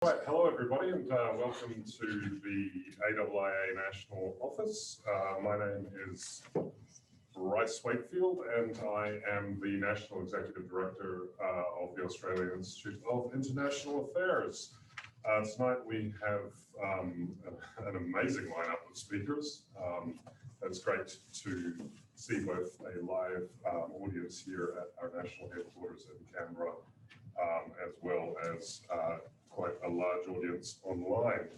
Right, hello everybody, and welcome to the AIIA National Office. My name is Bryce Wakefield, and I am the National Executive Director of the Australian Institute of International Affairs. Tonight we have an amazing lineup of speakers. It's great to see both a live audience here at our national headquarters in Canberra, as well as quite a large audience online.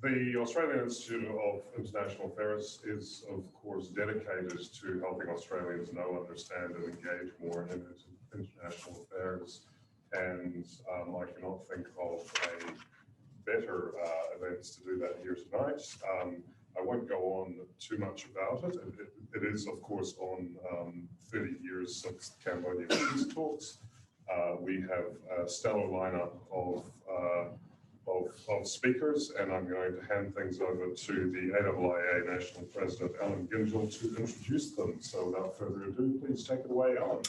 The Australian Institute of International Affairs is, of course, dedicated to helping Australians know, understand, and engage more in international affairs. And I cannot think of a better events to do that here tonight. I won't go on too much about it. It is, of course, on 30 years since the Cambodia Peace Talks. We have a stellar lineup of speakers, and I'm going to hand things over to the AIIA National President, Alan Gyngell, to introduce them. So without further ado, please take it away, Alan.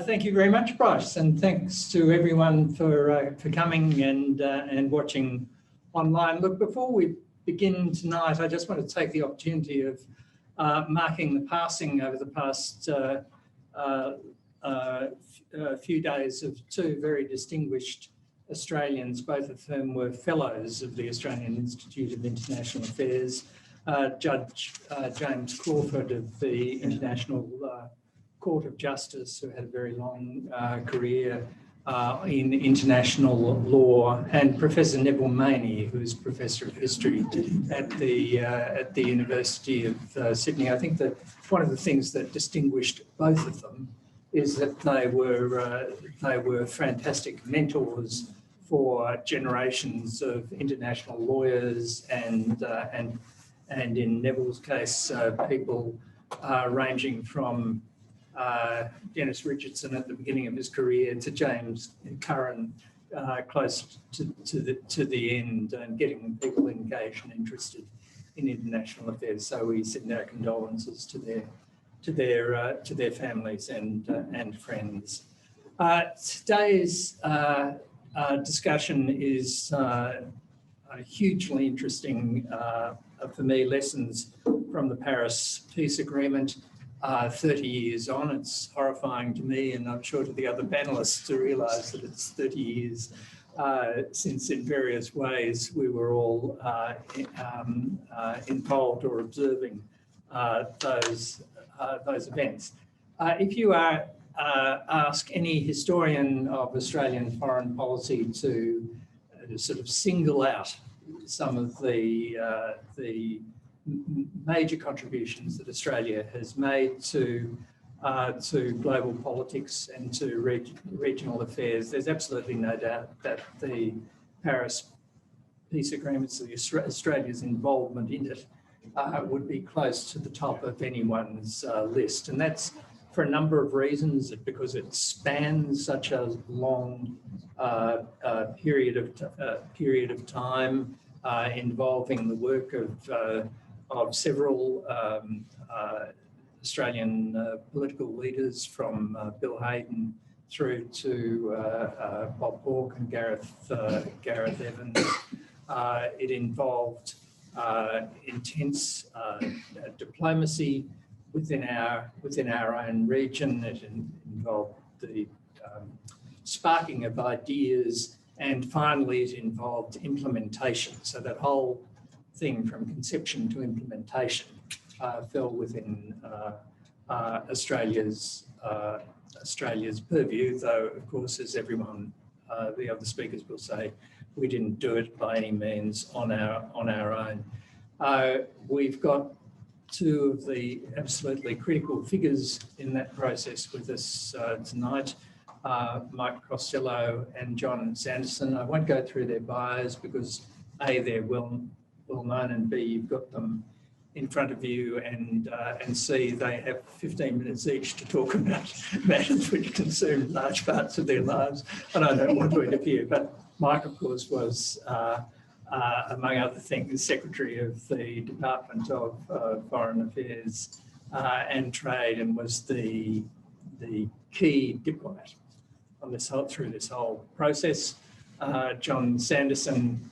Thank you very much, Bryce, and thanks to everyone for coming and watching online. Look, before we begin tonight, I just want to take the opportunity of marking the passing over the past few days of two very distinguished Australians, both of whom were fellows of the Australian Institute of International Affairs. Judge James Crawford of the International Court of Justice, who had a very long career in international law, and Professor Neville Maney, who is Professor of History at the University of Sydney. I think that one of the things that distinguished both of them is that they were fantastic mentors for generations of international lawyers and in Neville's case, people ranging from Dennis Richardson at the beginning of his career to James Curran close to the end, and getting people engaged and interested in international affairs. So we send our condolences to their families and friends. Today's discussion is hugely interesting for me. Lessons from the Paris Peace Agreement. 30 years on, it's horrifying to me, and I'm sure to the other panelists, to realise that it's 30 years since in various ways we were all involved or observing those events. If you ask any historian of Australian foreign policy to sort of single out some of the major contributions that Australia has made to global politics and to regional affairs, there's absolutely no doubt that the Paris Peace Agreement, so Australia's involvement in it, would be close to the top of anyone's list. And that's for a number of reasons, because it spans such a long period of time, involving the work of several Australian political leaders, from Bill Hayden through to Bob Hawke and Gareth Evans. It involved intense diplomacy within our own region. It involved the sparking of ideas, and finally it involved implementation. So that whole thing from conception to implementation fell within Australia's purview, though of course, as everyone, the other speakers will say, we didn't do it by any means on our own. We've got two of the absolutely critical figures in that process with us tonight, Michael Costello and John Sanderson. I won't go through their bios because A, they're well known, and B, you've got them in front of you, and C, they have 15 minutes each to talk about matters which consume large parts of their lives, and I don't want to interfere. But Mike, of course, was, among other things, Secretary of the Department of Foreign Affairs and Trade, and was the key diplomat through this whole process. John Sanderson,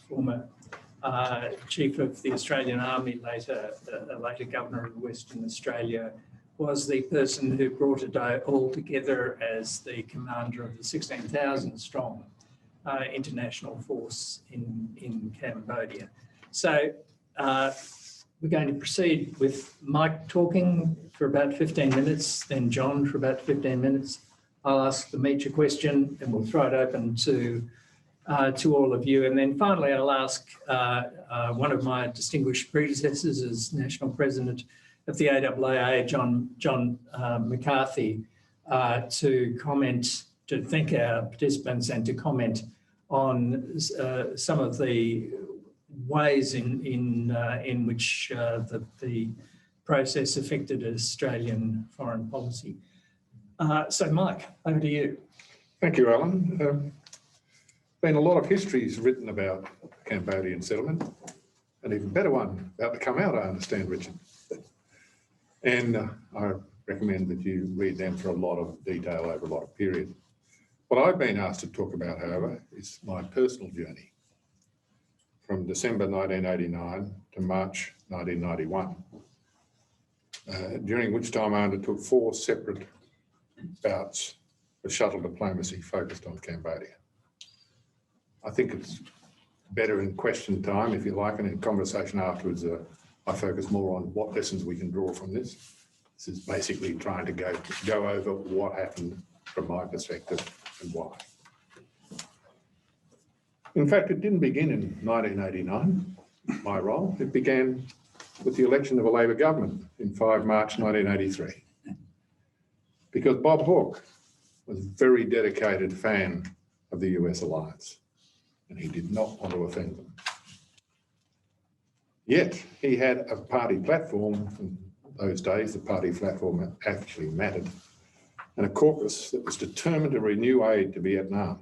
former Chief of the Australian Army, later Governor of Western Australia, was the person who brought it all together as the commander of the 16,000 strong international force in Cambodia. So we're going to proceed with Mike talking for about 15 minutes, then John for about 15 minutes. I'll ask the Meacher question and we'll throw it open to all of you. And then finally, I'll ask one of my distinguished predecessors as National President of the AAAA, John McCarthy, to comment, to thank our participants and to comment on some of the ways in which the process affected Australian foreign policy. So Mike, over to you. Thank you, Alan. Been a lot of histories written about Cambodian settlement, an even better one about to come out, I understand, Richard. And I recommend that you read them for a lot of detail over a lot of period. What I've been asked to talk about, however, is my personal journey from December 1989 to March 1991, during which time I undertook 4 separate bouts of shuttle diplomacy focused on Cambodia. I think it's better in question time, if you like, and in conversation afterwards, I focus more on what lessons we can draw from this. This is basically trying to go over what happened from my perspective and why. In fact, it didn't begin in 1989, my role. It began with the election of a Labor government in 5 March 1983. Because Bob Hawke was a very dedicated fan of the US alliance, and he did not want to offend them. Yet he had a party platform. In those days, the party platform actually mattered, and a caucus that was determined to renew aid to Vietnam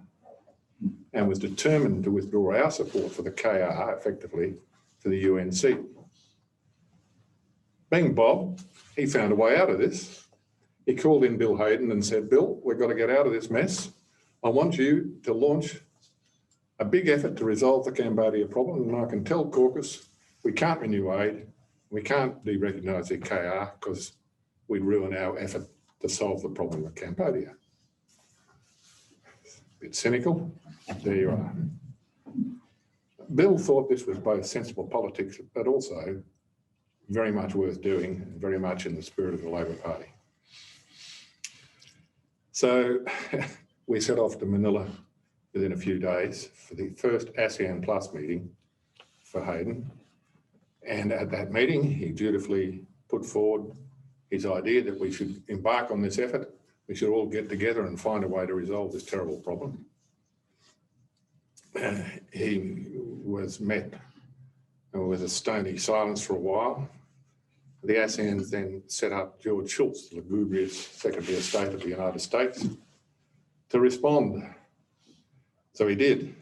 and was determined to withdraw our support for the KR, effectively, for the UNC. Being Bob, he found a way out of this. He called in Bill Hayden and said, "Bill, we've got to get out of this mess. I want you to launch a big effort to resolve the Cambodia problem, and I can tell caucus we can't renew aid, we can't de-recognise the KR because we'd ruin our effort to solve the problem with Cambodia." A bit cynical, there you are. Bill thought this was both sensible politics, but also very much worth doing, and very much in the spirit of the Labor Party. So we set off to Manila within a few days for the first ASEAN Plus meeting for Hayden. And at that meeting, he dutifully put forward his idea that we should embark on this effort. We should all get together and find a way to resolve this terrible problem. He was met with a stony silence for a while. The ASEAN then set up George Shultz, the lugubrious Secretary of State of the United States, to respond. So he did.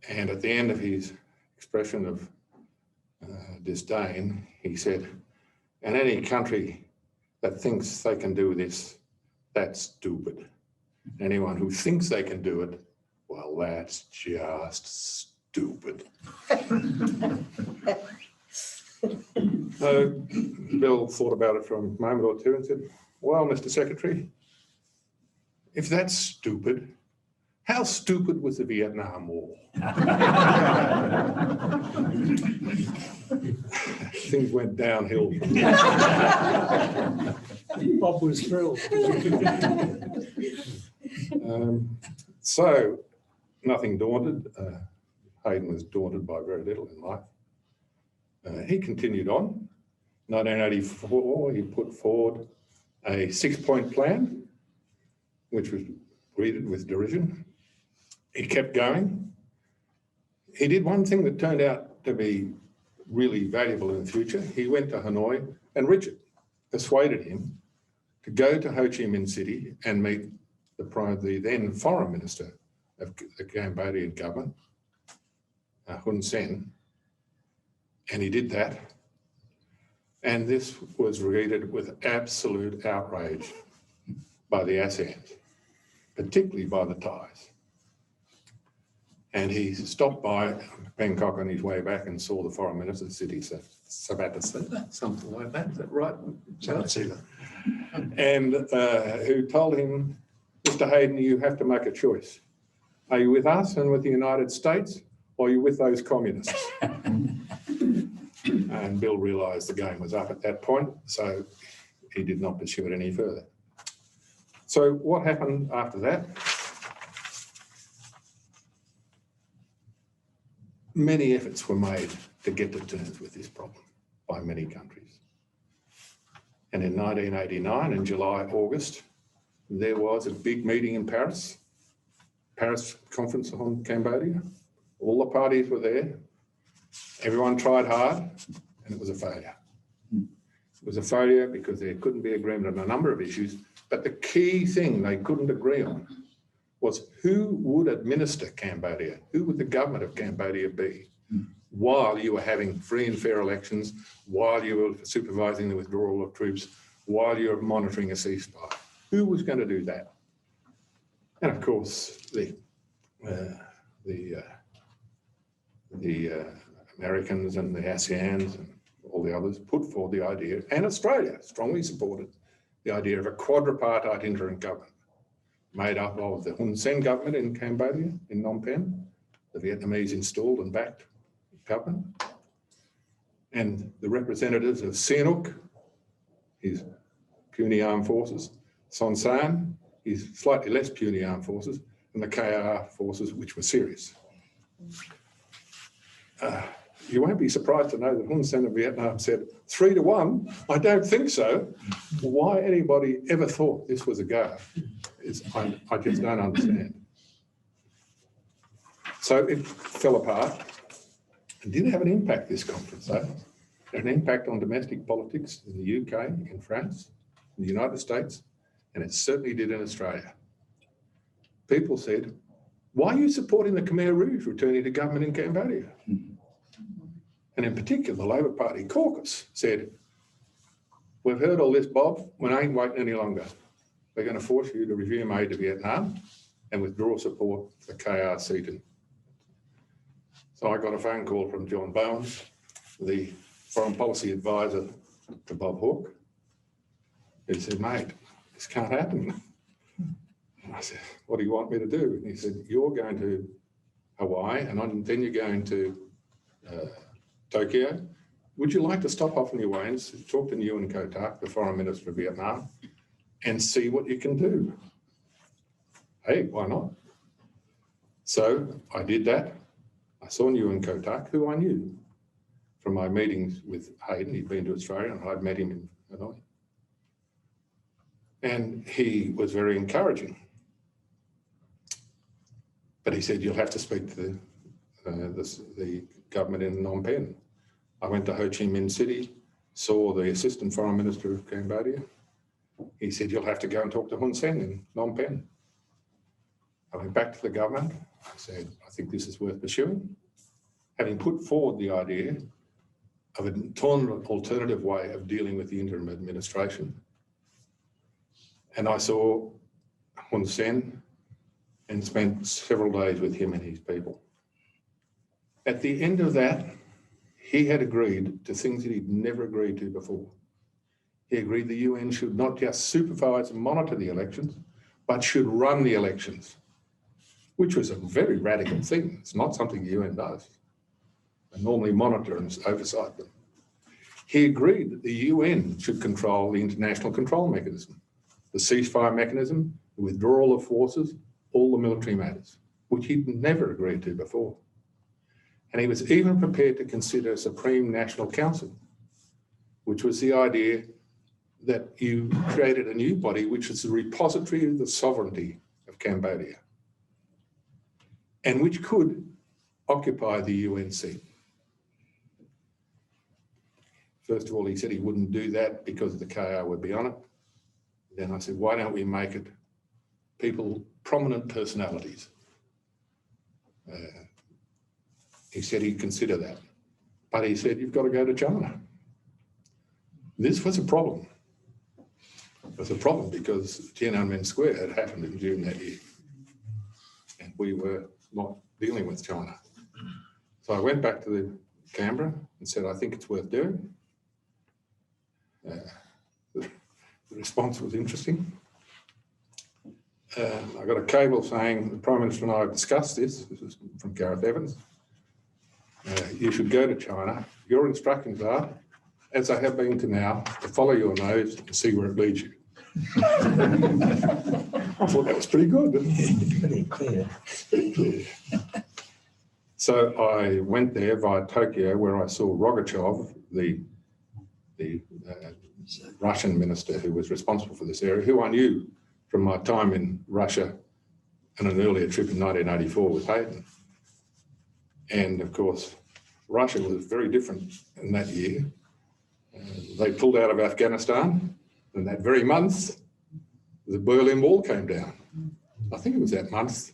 And at the end of his expression of disdain, he said, "And any country that thinks they can do this, that's stupid. Anyone who thinks they can do it, well, that's just stupid." So Bill thought about it for a moment or two and said, "Well, Mr. Secretary, if that's stupid, how stupid was the Vietnam War?" Things went downhill from there. Bob was thrilled. So, nothing daunted. Hayden was daunted by very little in life. He continued on. 1984, he put forward a 6-point plan, which was greeted with derision. He kept going. He did one thing that turned out to be really valuable in the future. He went to Hanoi, and Richard persuaded him to go to Ho Chi Minh City and meet the then foreign minister of the Cambodian government, Hun Sen, and he did that. And this was greeted with absolute outrage by the ASEAN. particularly by the Thais. And he stopped by Bangkok on his way back and saw the foreign minister, Siti Sabatasita, something like that. Is that right? And who told him, Mr. Hayden, you have to make a choice. Are you with us and with the United States, or are you with those communists? And Bill realised the game was up at that point, so he did not pursue it any further. So what happened after that? Many efforts were made to get to terms with this problem by many countries. And in 1989, in July, August, there was a big meeting in Paris Conference on Cambodia. All the parties were there. Everyone tried hard, and it was a failure. It was a failure because there couldn't be agreement on a number of issues, but the key thing they couldn't agree on was who would administer Cambodia, who would the government of Cambodia be while you were having free and fair elections, while you were supervising the withdrawal of troops, while you were monitoring a ceasefire. Who was going to do that? And of course, the Americans and the ASEANs and all the others put forward the idea, and Australia strongly supported the idea of a quadripartite interim government made up of the Hun Sen government in Cambodia, in Phnom Penh, the Vietnamese installed and backed government, and the representatives of Sihanouk, his puny armed forces, Son Sann, his slightly less puny armed forces, and the KR forces, which were serious. You won't be surprised to know that Hun Sen of Vietnam said 3-1. I don't think so. Why anybody ever thought this was a go is I just don't understand. So it fell apart. It did have an impact, this conference, though. It had an impact on domestic politics in the UK, in France, in the United States, and it certainly did in Australia. People said, why are you supporting the Khmer Rouge returning to government in Cambodia? And in particular, the Labor Party caucus said, we've heard all this, Bob, we ain't waiting any longer. We're going to force you to resume aid to Vietnam and withdraw support for KR Seaton. So I got a phone call from John Bowen, the foreign policy advisor to Bob Hawke. He said, mate, this can't happen. And I said, what do you want me to do? And he said, you're going to Hawaii and then you're going to Tokyo. Would you like to stop off on your way and talk to UNTAC, the Foreign Minister of Vietnam, and see what you can do? Hey, why not? So I did that. I saw UNTAC, who I knew from my meetings with Hayden. He'd been to Australia and I'd met him in Hanoi. And he was very encouraging. But he said, you'll have to speak to the government in Phnom Penh. I went to Ho Chi Minh City, saw the Assistant Foreign Minister of Cambodia. He said, you'll have to go and talk to Hun Sen in Phnom Penh. I went back to the government. I said, I think this is worth pursuing. Having put forward the idea of an alternative way of dealing with the interim administration. And I saw Hun Sen and spent several days with him and his people. At the end of that, he had agreed to things that he'd never agreed to before. He agreed the UN should not just supervise and monitor the elections, but should run the elections, which was a very radical thing. It's not something the UN does. They normally monitor and oversight them. He agreed that the UN should control the international control mechanism, the ceasefire mechanism, the withdrawal of forces, all the military matters, which he'd never agreed to before. And he was even prepared to consider a Supreme National Council, which was the idea that you created a new body, which is the repository of the sovereignty of Cambodia, and which could occupy the UN seat. First of all, he said he wouldn't do that because the KR would be on it. Then I said, why don't we make it people, prominent personalities? He said he'd consider that. But he said, you've got to go to China. This was a problem. was a problem because Tiananmen Square had happened in June that year. And we were not dealing with China. So I went back to Canberra and said, I think it's worth doing. The response was interesting. I got a cable saying the Prime Minister and I have discussed this. This is from Gareth Evans. You should go to China. Your instructions are, as I have been to now, to follow your nose and see where it leads you. I thought that was pretty good. Pretty clear. So I went there via Tokyo, where I saw Rogachev, the Russian minister who was responsible for this area, who I knew from my time in Russia and an earlier trip in 1984 with Hayden. And of course, Russia was very different in that year. They pulled out of Afghanistan, and that very month, the Berlin Wall came down. I think it was that month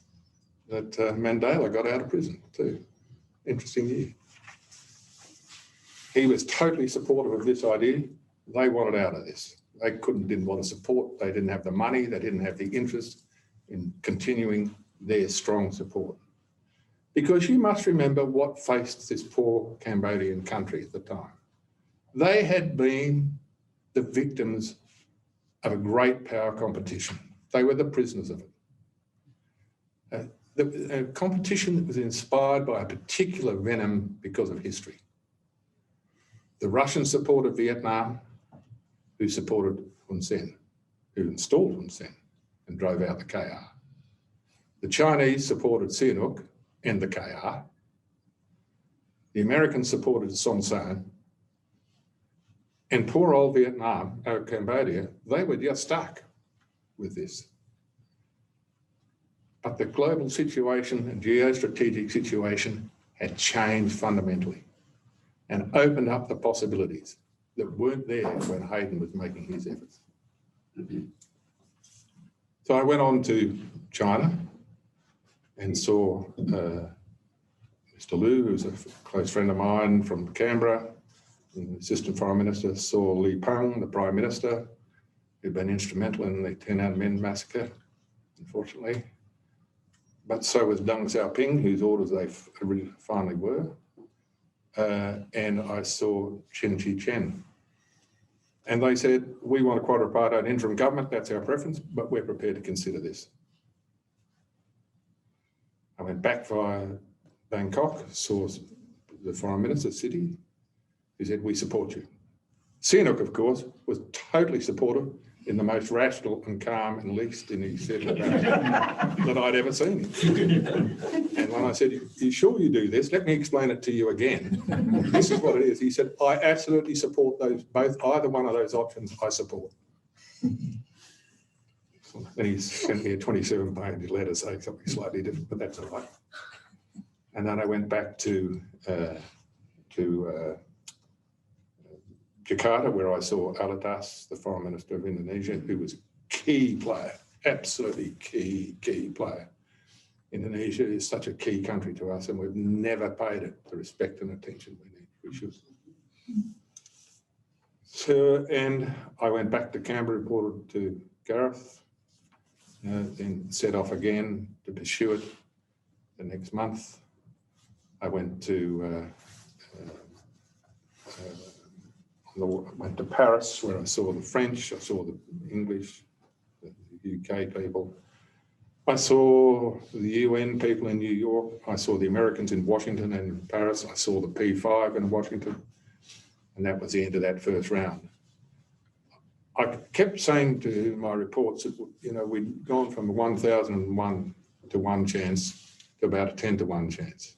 that Mandela got out of prison too. Interesting year. He was totally supportive of this idea. They wanted out of this. They didn't want to support. They didn't have the money. They didn't have the interest in continuing their strong support. Because you must remember what faced this poor Cambodian country at the time. They had been the victims of a great power competition. They were the prisoners of it. A competition that was inspired by a particular venom because of history. The Russians supported Vietnam, who supported Hun Sen, who installed Hun Sen and drove out the KR. The Chinese supported Sihanouk and the KR. The Americans supported Son Sann. And poor old Cambodia, they were just stuck with this. But the global situation and geostrategic situation had changed fundamentally and opened up the possibilities that weren't there when Hayden was making his efforts. So I went on to China and saw Mr. Liu, who's a close friend of mine from Canberra, and the Assistant Prime Minister, saw Li Peng, the Prime Minister, who'd been instrumental in the Tiananmen massacre, unfortunately. But so was Deng Xiaoping, whose orders they finally were. And I saw Chen Chi-chen. And they said, we want a quadripartite interim government, that's our preference, but we're prepared to consider this. I went back via Bangkok, saw the Foreign Minister, City, who said, we support you. Sihanouk, of course, was totally supportive in the most rational and calm and least in his settled that I'd ever seen. And when I said, you sure you do this? Let me explain it to you again. This is what it is. He said, I absolutely support those, either one of those options I support. And he sent me a 27-page letter saying something slightly different, but that's all right. And then I went back to Jakarta, where I saw Alatas, the Foreign Minister of Indonesia, who was a key player, absolutely key player. Indonesia is such a key country to us, and we've never paid it the respect and attention we should. So, and I went back to Canberra, reported to Gareth, then set off again to pursue it the next month. I went to went to Paris, where I saw the French, I saw the English, the UK people. I saw the UN people in New York. I saw the Americans in Washington and in Paris. I saw the P5 in Washington. And that was the end of that first round. I kept saying to my reports that, you know, we'd gone from 1,001 to 1 chance to about a 10 to 1 chance.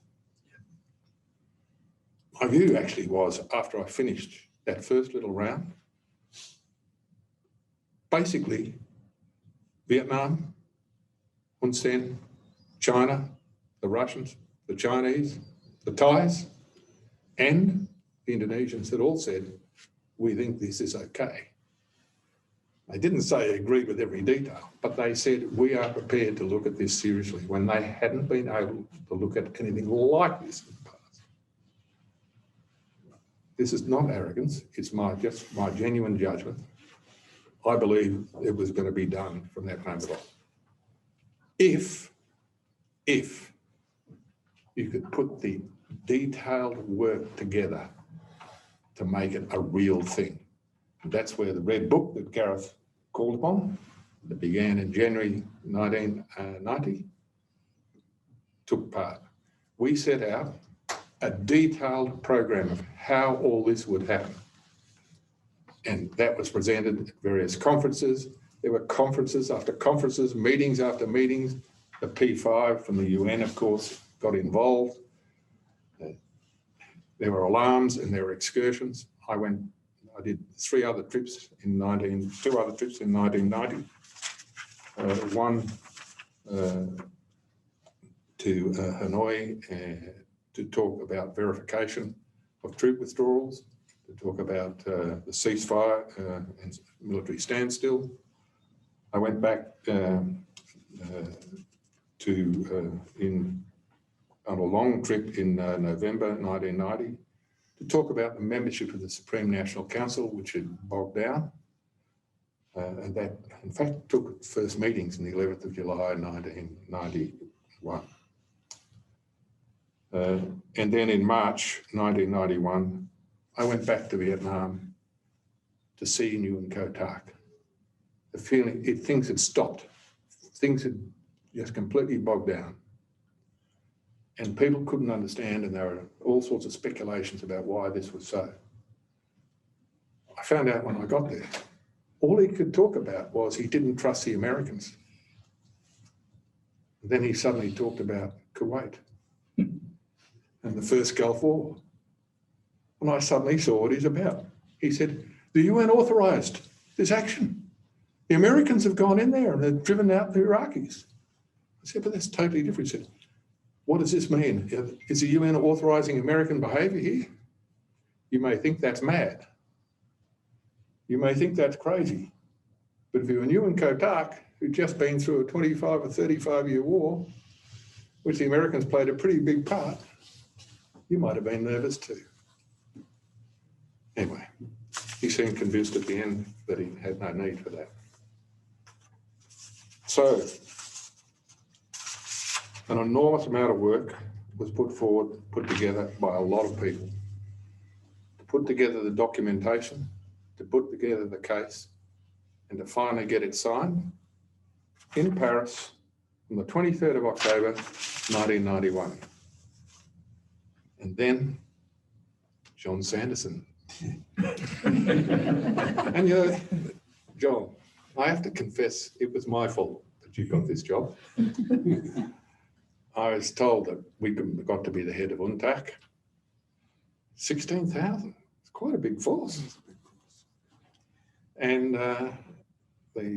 My view actually was, after I finished that first little round, basically Vietnam, Hun Sen, China, the Russians, the Chinese, the Thais, and the Indonesians had all said, we think this is okay. They didn't say they agreed with every detail, but they said, we are prepared to look at this seriously, when they hadn't been able to look at anything like this in the past. This is not arrogance, it's just my genuine judgment I believe it was going to be done from that moment on. If you could put the detailed work together to make it a real thing. And that's where the Red Book that Gareth called upon, that began in January 1990, took part. We set out a detailed program of how all this would happen. And that was presented at various conferences. There were conferences after conferences, meetings after meetings. The P5 from the UN, of course, got involved. There were alarms and there were excursions. I did two other trips in 1990. One to Hanoi to talk about verification of troop withdrawals, to talk about the ceasefire and military standstill. I went back on a long trip in November 1990 to talk about the membership of the Supreme National Council, which had bogged down. And that, in fact, took first meetings on the 11th of July 1991. And then in March 1991, I went back to Vietnam to see UNTAC. The feeling, things had stopped. Things had just completely bogged down. And people couldn't understand, and there were all sorts of speculations about why this was so. I found out when I got there, all he could talk about was he didn't trust the Americans. And then he suddenly talked about Kuwait and the first Gulf War. And I suddenly saw what he's about. He said, the UN authorized this action. The Americans have gone in there and they've driven out the Iraqis. I said, but that's totally different. He said, what does this mean? Is the UN authorizing American behavior here? You may think that's mad. You may think that's crazy. But if you knew in UNTAC, who'd just been through a 25 or 35-year war, which the Americans played a pretty big part, you might have been nervous too. Anyway, he seemed convinced at the end that he had no need for that. So, an enormous amount of work was put together by a lot of people to put together the documentation, to put together the case, and to finally get it signed in Paris on the 23rd of October, 1991. And then John Sanderson. And you know, John, I have to confess, it was my fault that you got this job. I was told that we got to be the head of UNTAC. 16,000, it's quite a big force. And the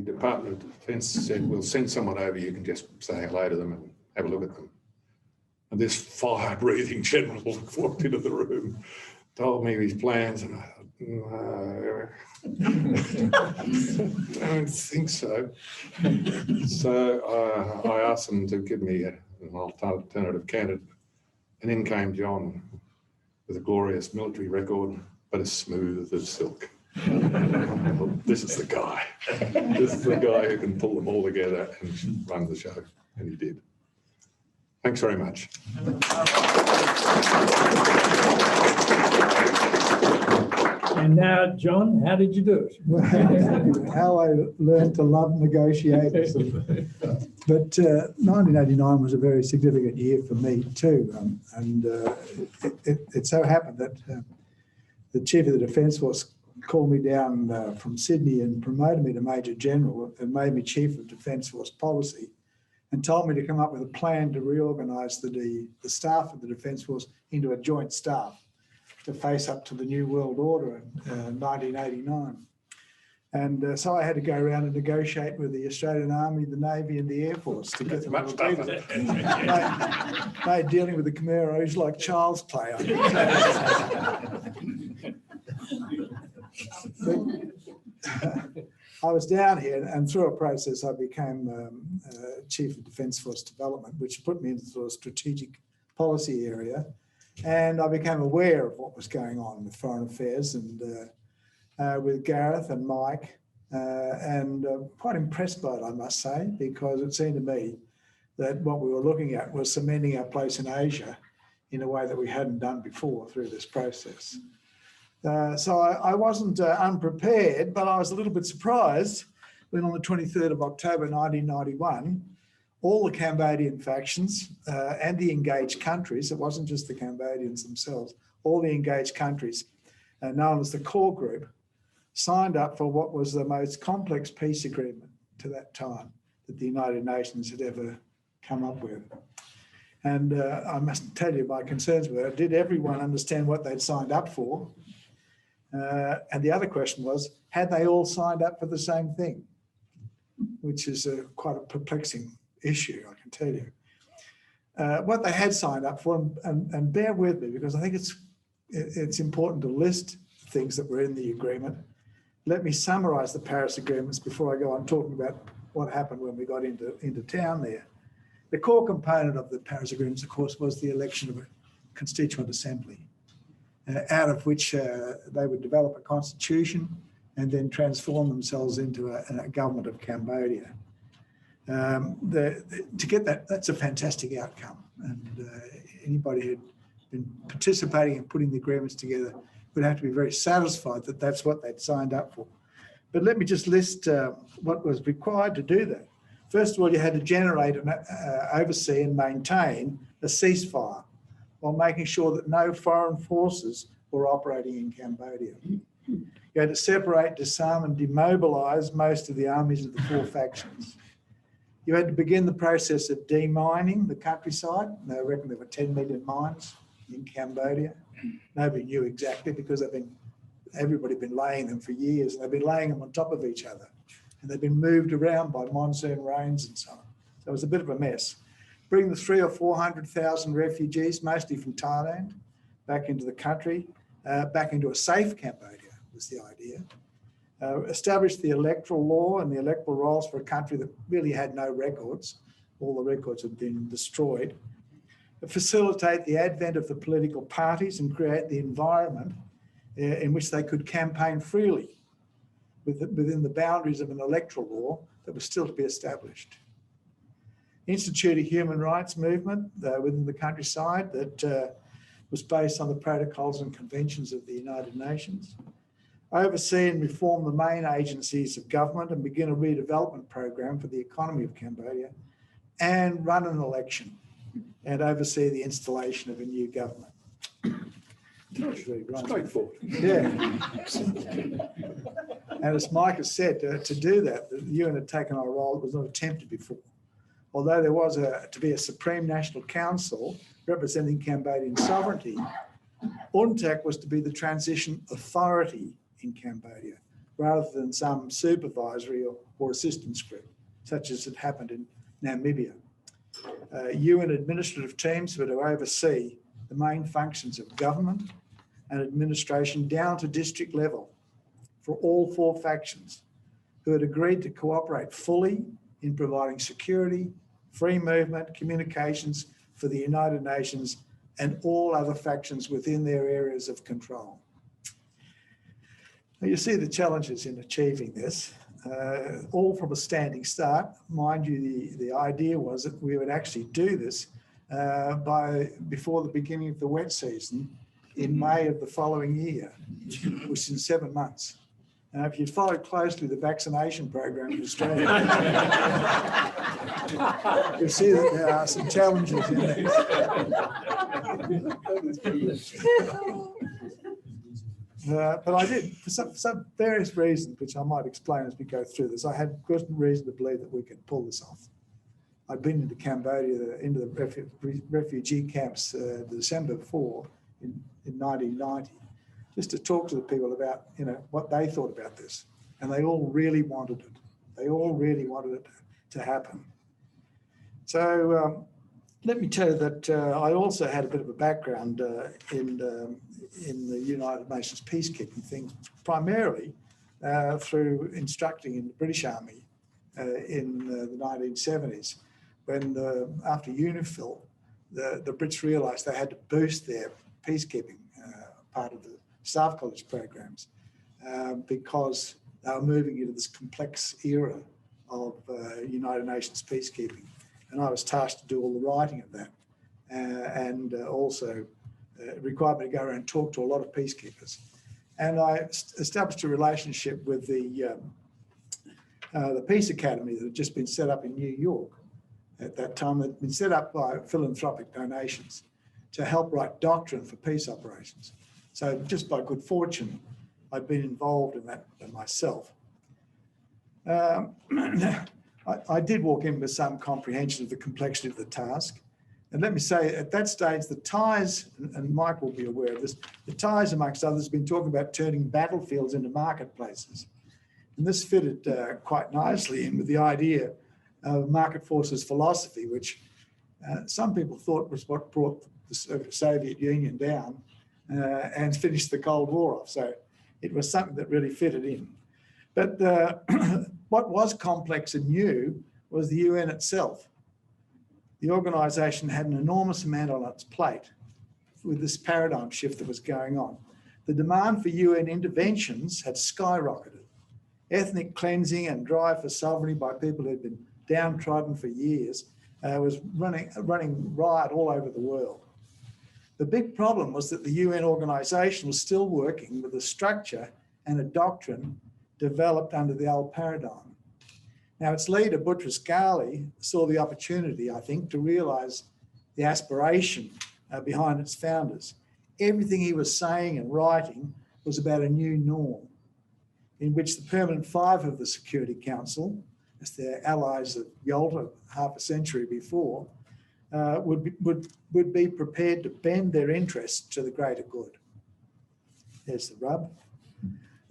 Department of Defence said, we'll send someone over, you can just say hello to them and have a look at them. And this fire-breathing general walked into the room, told me his plans, and I thought, no, I don't think so. So I asked them to give me an alternative candidate, and in came John with a glorious military record, but as smooth as silk. This is the guy. This is the guy who can pull them all together and run the show, and he did. Thanks very much. And now, John, how did you do it? How I learned to love negotiators. But 1989 was a very significant year for me too. It so happened that the Chief of the Defence Force called me down from Sydney and promoted me to Major General and made me Chief of Defence Force Policy, and told me to come up with a plan to reorganise the staff of the Defence Force into a joint staff to face up to the New World Order in 1989. And so I had to go around and negotiate with the Australian Army, the Navy and the Air Force to get them Much all tougher. made dealing with the Khmeros like child's play. I was down here, and through a process I became Chief of Defence Force Development, which put me into a strategic policy area, and I became aware of what was going on with foreign affairs, and with Gareth and Mike and quite impressed by it, I must say, because it seemed to me that what we were looking at was cementing our place in Asia in a way that we hadn't done before through this process. So I wasn't unprepared, but I was a little bit surprised when on the 23rd of October 1991, all the Cambodian factions and the engaged countries, it wasn't just the Cambodians themselves, all the engaged countries, known as the core group, signed up for what was the most complex peace agreement to that time that the United Nations had ever come up with. And I must tell you, my concerns were, did everyone understand what they'd signed up for? And the other question was, had they all signed up for the same thing? Which is quite a perplexing issue, I can tell you. What they had signed up for, and bear with me, because I think it's important to list things that were in the agreement. Let me summarise the Paris agreements before I go on talking about what happened when we got into town there. The core component of the Paris agreements, of course, was the election of a constituent assembly, out of which they would develop a constitution and then transform themselves into a government of Cambodia. To get that, that's a fantastic outcome. And anybody who'd been participating in putting the agreements together would have to be very satisfied that that's what they'd signed up for. But let me just list what was required to do that. First of all, you had to generate and oversee and maintain a ceasefire while making sure that no foreign forces were operating in Cambodia. You had to separate, disarm and demobilise most of the armies of the four factions. You had to begin the process of demining the countryside. They reckon there were 10 million mines in Cambodia. Nobody knew exactly because everybody had been laying them for years, and they've been laying them on top of each other. And they've been moved around by monsoon rains and so on. So it was a bit of a mess. Bring the 300,000 or 400,000 refugees, mostly from Thailand, back into the country, back into a safe Cambodia was the idea. Establish the electoral law and the electoral rolls for a country that really had no records. All the records had been destroyed. Facilitate the advent of the political parties and create the environment in which they could campaign freely within the boundaries of an electoral law that was still to be established. Institute a human rights movement within the countryside that was based on the protocols and conventions of the United Nations. Oversee and reform the main agencies of government and begin a redevelopment program for the economy of Cambodia, and run an election and oversee the installation of a new government. Straightforward. Yeah. And as Mike has said, to do that, the UN had taken on a role that was not attempted before. Although there was to be a Supreme National Council representing Cambodian sovereignty, UNTAC was to be the transition authority in Cambodia, rather than some supervisory or assistance group, such as had happened in Namibia. UN administrative teams were to oversee the main functions of government and administration down to district level for all four factions, who had agreed to cooperate fully in providing security, free movement, communications for the United Nations and all other factions within their areas of control. Now you see the challenges in achieving this, all from a standing start. Mind you, the idea was that we would actually do this before the beginning of the wet season in May of the following year, which is in 7 months. Now, if you'd followed closely the vaccination program in Australia, you'll see that there are some challenges in there. But I did, for some various reasons, which I might explain as we go through this, I had good reason to believe that we could pull this off. I'd been into Cambodia, into the refugee camps December 4 in 1990, just to talk to the people about, what they thought about this. And they all really wanted it. They all really wanted it to happen. So let me tell you that I also had a bit of a background in the United Nations peacekeeping thing, primarily through instructing in the British Army in the 1970s, when after UNIFIL, the Brits realised they had to boost their peacekeeping part of the staff college programs because they were moving into this complex era of United Nations peacekeeping. And I was tasked to do all the writing of that. And also required me to go around and talk to a lot of peacekeepers. And I established a relationship with the Peace Academy that had just been set up in New York at that time. It had been set up by philanthropic donations to help write doctrine for peace operations. So just by good fortune, I'd been involved in that myself. I did walk in with some comprehension of the complexity of the task. And let me say, at that stage, the ties, and Mike will be aware of this, the ties, amongst others, have been talking about turning battlefields into marketplaces. And this fitted quite nicely in with the idea of market forces philosophy, which some people thought was what brought the Soviet Union down and finished the Cold War off. So it was something that really fitted in. But what was complex and new was the UN itself. The organisation had an enormous amount on its plate with this paradigm shift that was going on. The demand for UN interventions had skyrocketed. Ethnic cleansing and drive for sovereignty by people who had been downtrodden for years was running riot all over the world. The big problem was that the UN organisation was still working with a structure and a doctrine developed under the old paradigm. Now, its leader, Boutros Ghali, saw the opportunity, I think, to realise the aspiration behind its founders. Everything he was saying and writing was about a new norm in which the permanent five of the Security Council, as their allies of Yalta half a century before, would be prepared to bend their interests to the greater good. There's the rub.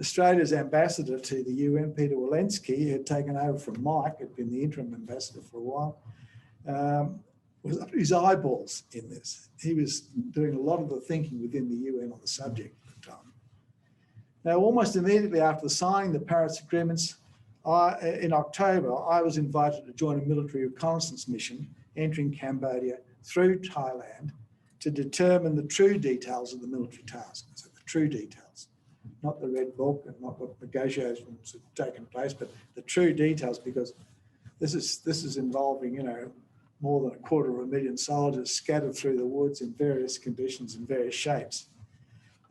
Australia's ambassador to the UN, Peter Walensky, who had taken over from Mike, had been the interim ambassador for a while, was up to his eyeballs in this. He was doing a lot of the thinking within the UN on the subject at the time. Now, almost immediately after signing the Paris agreements, in October, I was invited to join a military reconnaissance mission entering Cambodia through Thailand to determine the true details of the military task. So the true details, not the red book and not what negotiations have taken place, but the true details, because this is involving, you know, more than 250,000 soldiers scattered through the woods in various conditions and various shapes.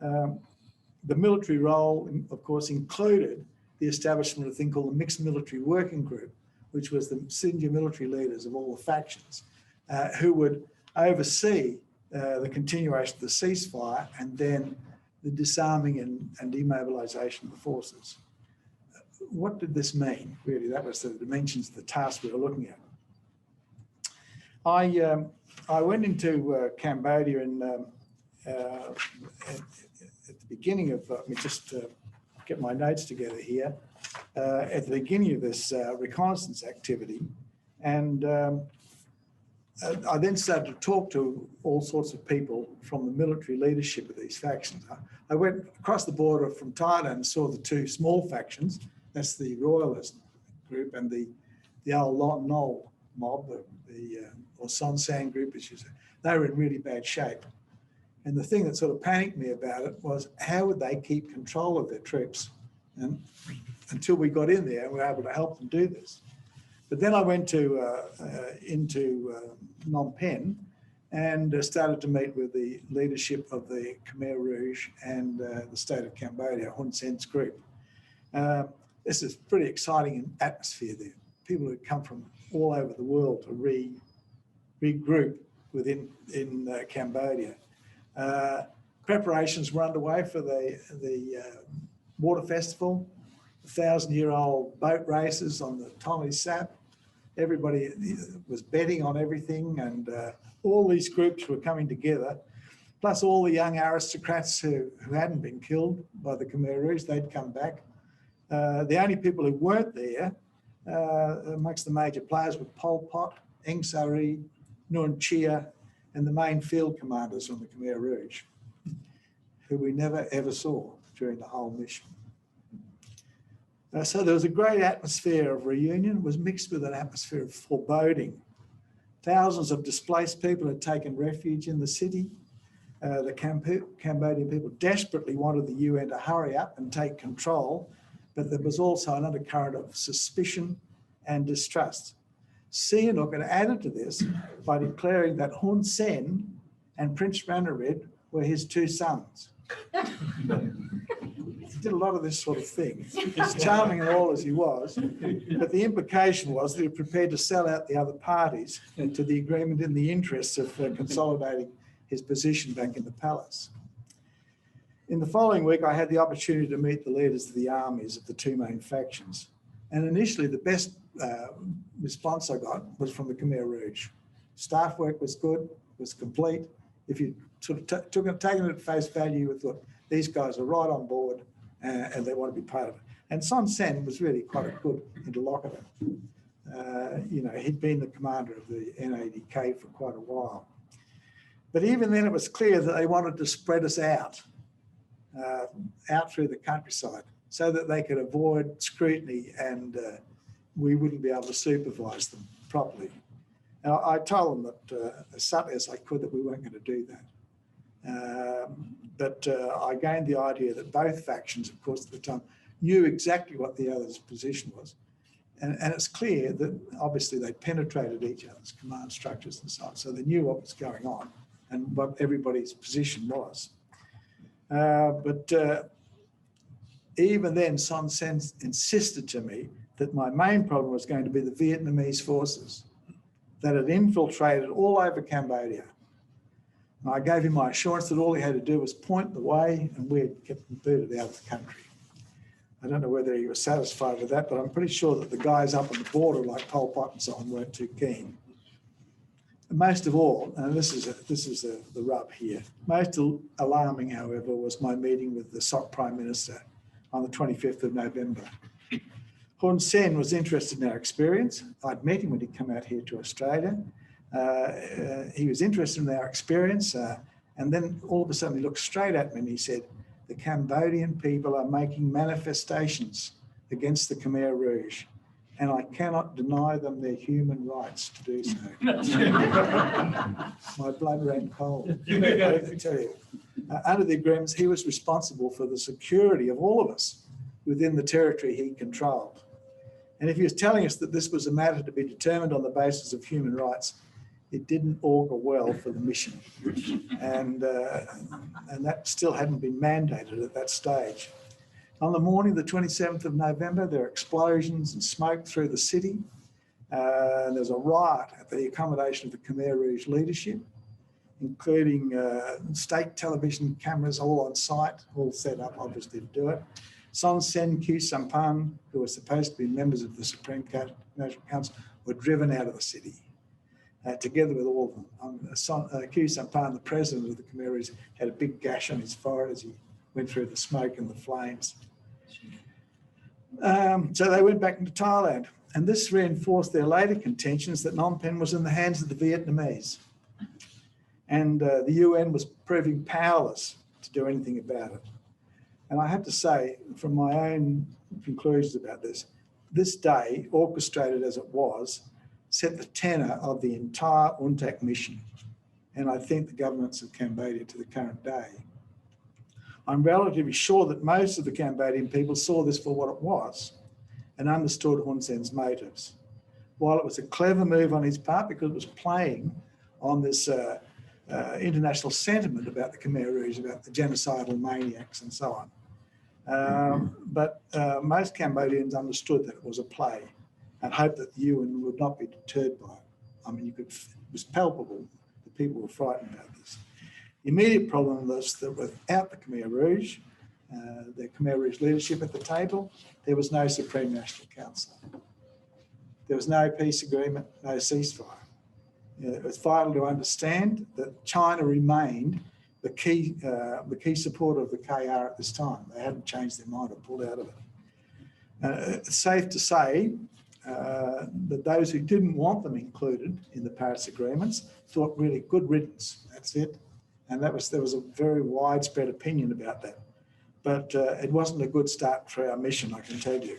The military role, of course, included the establishment of a thing called the Mixed Military Working Group, which was the senior military leaders of all the factions, who would oversee the continuation of the ceasefire and then the disarming and demobilisation of the forces. What did this mean? Really, that was the dimensions of the task we were looking at. I went into Cambodia at the beginning of, let me just get my notes together here, at the beginning of this reconnaissance activity. And I then started to talk to all sorts of people from the military leadership of these factions. I went across the border from Thailand and saw the two small factions. That's the royalist group and the old Lot Nol mob, or Son San group, as you say. They were in really bad shape. And the thing that sort of panicked me about it was how would they keep control of their troops? And until we got in there and were able to help them do this. But then I went into Phnom Penh and started to meet with the leadership of the Khmer Rouge and the state of Cambodia, Hun Sen's group. This is pretty exciting atmosphere there. People who come from all over the world to regroup within Cambodia. Preparations were underway for the water festival, 1,000-year-old boat races on the Tonle Sap. Everybody was betting on everything, and all these groups were coming together, plus all the young aristocrats who hadn't been killed by the Khmer Rouge, they'd come back. The only people who weren't there amongst the major players were Pol Pot, Eng Sari, Nuon Chia, and the main field commanders from the Khmer Rouge, who we never ever saw during the whole mission. So there was a great atmosphere of reunion. It was mixed with an atmosphere of foreboding. Thousands of displaced people had taken refuge in the city. The Cambodian people desperately wanted the UN to hurry up and take control but there was also an undercurrent of suspicion and distrust. Sihanouk had added to this by declaring that Hun Sen and Prince Ranariddh were his two sons. He did a lot of this sort of thing. As charming and all as he was, but the implication was that he was prepared to sell out the other parties to the agreement in the interests of consolidating his position back in the palace. In the following week, I had the opportunity to meet the leaders of the armies of the two main factions. And initially, the best response I got was from the Khmer Rouge. Staff work was good, was complete. If you sort of taken it at face value, you thought these guys are right on board and they want to be part of it. And Son Sen was really quite a good interlocutor. He'd been the commander of the NADK for quite a while. But even then, it was clear that they wanted to spread us out through the countryside so that they could avoid scrutiny and we wouldn't be able to supervise them properly. Now, I told them that as subtly as I could that we weren't going to do that. But I gained the idea that both factions, of course, at the time, knew exactly what the other's position was. And it's clear that obviously they penetrated each other's command structures and so on. So they knew what was going on and what everybody's position was. But even then, Son Sen insisted to me that my main problem was going to be the Vietnamese forces that had infiltrated all over Cambodia. And I gave him my assurance that all he had to do was point the way and we had kept them booted out of the country. I don't know whether he was satisfied with that, but I'm pretty sure that the guys up on the border like Pol Pot and so on weren't too keen. And most of all, and this is the rub here, most alarming, however, was my meeting with the SOC Prime Minister on the 25th of November. Hun Sen was interested in our experience. I'd met him when he'd come out here to Australia. He was interested in our experience. And then all of a sudden he looked straight at me and he said, the Cambodian people are making manifestations against the Khmer Rouge, and I cannot deny them their human rights to do so. My blood ran cold. I tell you, under the agreements, he was responsible for the security of all of us within the territory he controlled. And if he was telling us that this was a matter to be determined on the basis of human rights, it didn't augur well for the mission. And that still hadn't been mandated at that stage. On the morning of the 27th of November, there were explosions and smoke through the city. There was a riot at the accommodation of the Khmer Rouge leadership, including state television cameras all on site, all set up obviously to do it. Son Sen, Khieu Samphan, who were supposed to be members of the Supreme National Council, were driven out of the city, together with all of them. Khieu Samphan, the president of the Khmer Rouge, had a big gash on his forehead as he went through the smoke and the flames. So they went back into Thailand, and this reinforced their later contentions that Phnom Penh was in the hands of the Vietnamese. And the UN was proving powerless to do anything about it. And I have to say, from my own conclusions about this day, orchestrated as it was, set the tenor of the entire UNTAC mission. And I think the governments of Cambodia to the current day. I'm relatively sure that most of the Cambodian people saw this for what it was and understood Hun Sen's motives. While it was a clever move on his part because it was playing on this international sentiment about the Khmer Rouge, about the genocidal maniacs and so on. But most Cambodians understood that it was a play and hoped that the UN would not be deterred by it. I mean, it was palpable that people were frightened about this. The immediate problem was that without the Khmer Rouge, the Khmer Rouge leadership at the table, there was no Supreme National Council. There was no peace agreement, no ceasefire. It was vital to understand that China remained the key supporter of the KR at this time. They hadn't changed their mind or pulled out of it. It's safe to say that those who didn't want them included in the Paris agreements thought really good riddance, that's it. And there was a very widespread opinion about that. But it wasn't a good start for our mission, I can tell you.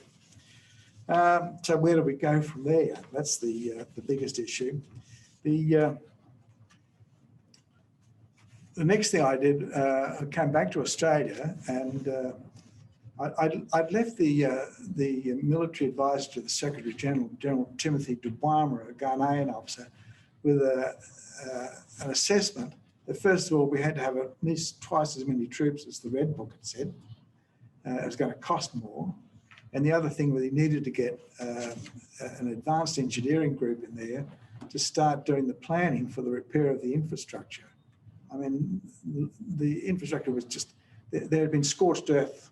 So where do we go from there? That's the biggest issue. The next thing I did, I came back to Australia and I'd left the military advisor to the Secretary General, General Timothy Dubwama, a Ghanaian officer, with an assessment that first of all we had to have at least twice as many troops as the Red Book had said. It was going to cost more. And the other thing was he needed to get an advanced engineering group in there to start doing the planning for the repair of the infrastructure. I mean, the infrastructure was just, there had been scorched earth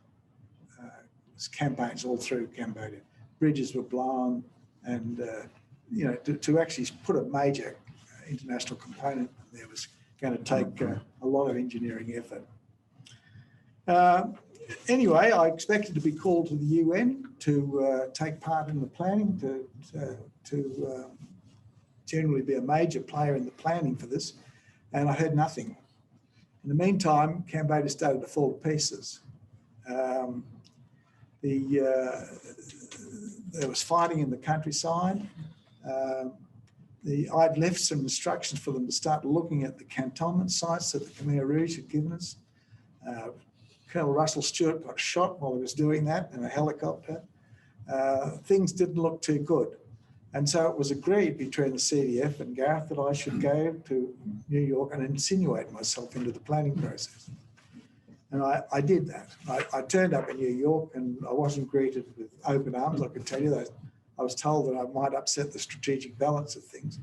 campaigns all through Cambodia. Bridges were blown and, you know, to actually put a major international component there was going to take a lot of engineering effort. Anyway, I expected to be called to the UN to take part in the planning, to generally be a major player in the planning for this, and I heard nothing. In the meantime, Cambodia started to fall to pieces. There was fighting in the countryside. I'd left some instructions for them to start looking at the cantonment sites that the Khmer Rouge had given us. Colonel Russell Stewart got shot while he was doing that in a helicopter. Things didn't look too good. And so it was agreed between the CDF and Gareth that I should go to New York and insinuate myself into the planning process. And I did that. I turned up in New York and I wasn't greeted with open arms, I can tell you that. I was told that I might upset the strategic balance of things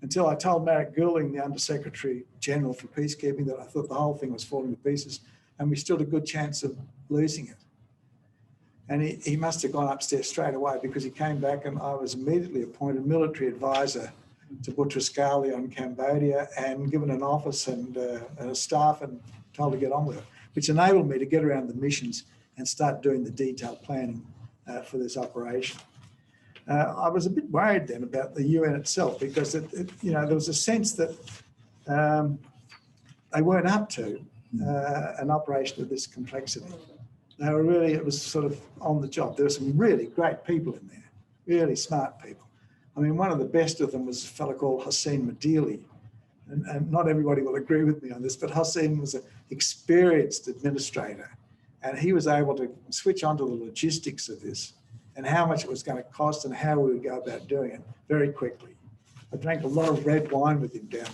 until I told Marek Goulding, the Undersecretary General for Peacekeeping, that I thought the whole thing was falling to pieces and we stood a good chance of losing it. And he must have gone upstairs straight away because he came back and I was immediately appointed military advisor to Boutros-Ghali on Cambodia and given an office and a staff and told to get on with it, which enabled me to get around the missions and start doing the detailed planning for this operation. I was a bit worried then about the UN itself because you know, there was a sense that they weren't up to an operation of this complexity. They were really, it was sort of on the job. There were some really great people in there, really smart people. I mean, one of the best of them was a fellow called Hossein Madili. And not everybody will agree with me on this, but Hossein was an experienced administrator and he was able to switch onto the logistics of this and how much it was going to cost and how we would go about doing it very quickly. I drank a lot of red wine with him down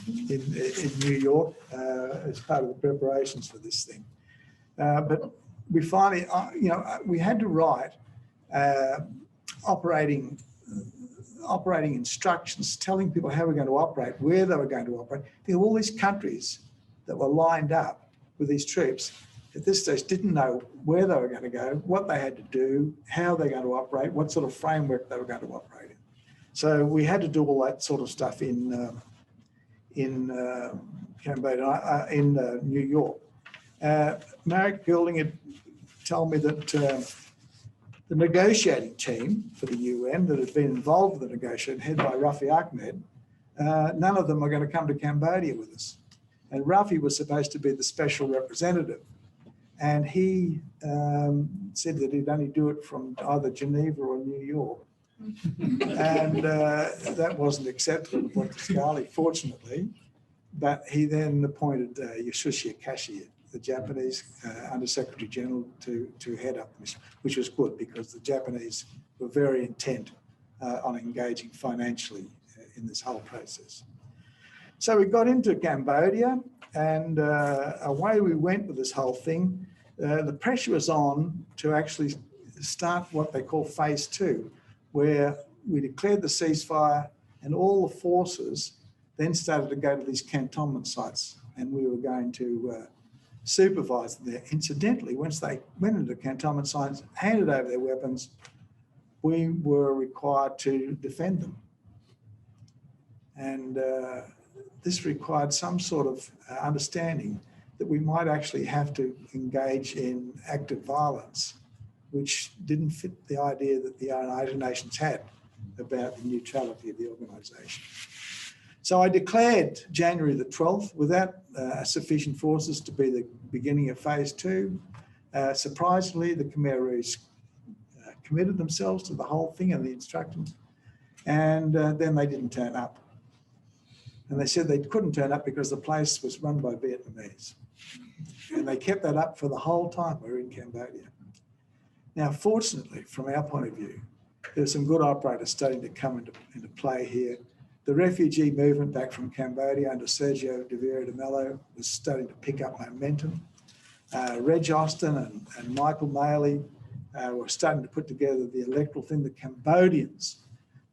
in New York as part of the preparations for this thing. But we finally, you know, we had to write operating instructions, telling people how we're going to operate, where they were going to operate. There were all these countries that were lined up with these troops at this stage didn't know where they were going to go, what they had to do, how they're going to operate, what sort of framework they were going to operate in. So we had to do all that sort of stuff in Cambodia, in New York. Marek Goulding had told me that the negotiating team for the UN that had been involved with the negotiation, headed by Rafi Ahmed, none of them are going to come to Cambodia with us. And Rafi was supposed to be the special representative. And he said that he'd only do it from either Geneva or New York. And that wasn't acceptable to Boutros-Ghali, fortunately. But he then appointed Yasushi Akashi, the Japanese Undersecretary General, to head up the mission, which was good because the Japanese were very intent on engaging financially in this whole process. So we got into Cambodia and away we went with this whole thing. The pressure was on to actually start what they call phase 2, where we declared the ceasefire and all the forces then started to go to these cantonment sites and we were going to supervise them there. Incidentally, once they went into cantonment sites, handed over their weapons, we were required to defend them. And this required some sort of understanding that we might actually have to engage in active violence, which didn't fit the idea that the United Nations had about the neutrality of the organisation. So I declared January the 12th without sufficient forces to be the beginning of phase 2. Surprisingly, the Khmer Rouge committed themselves to the whole thing and the instructions, and then they didn't turn up. And they said they couldn't turn up because the place was run by Vietnamese. And they kept that up for the whole time we were in Cambodia. Now, fortunately, from our point of view, there's some good operators starting to come into play here. The refugee movement back from Cambodia under Sergio de Vera de Mello was starting to pick up momentum. Reg Austin and Michael Maley were starting to put together the electoral thing. The Cambodians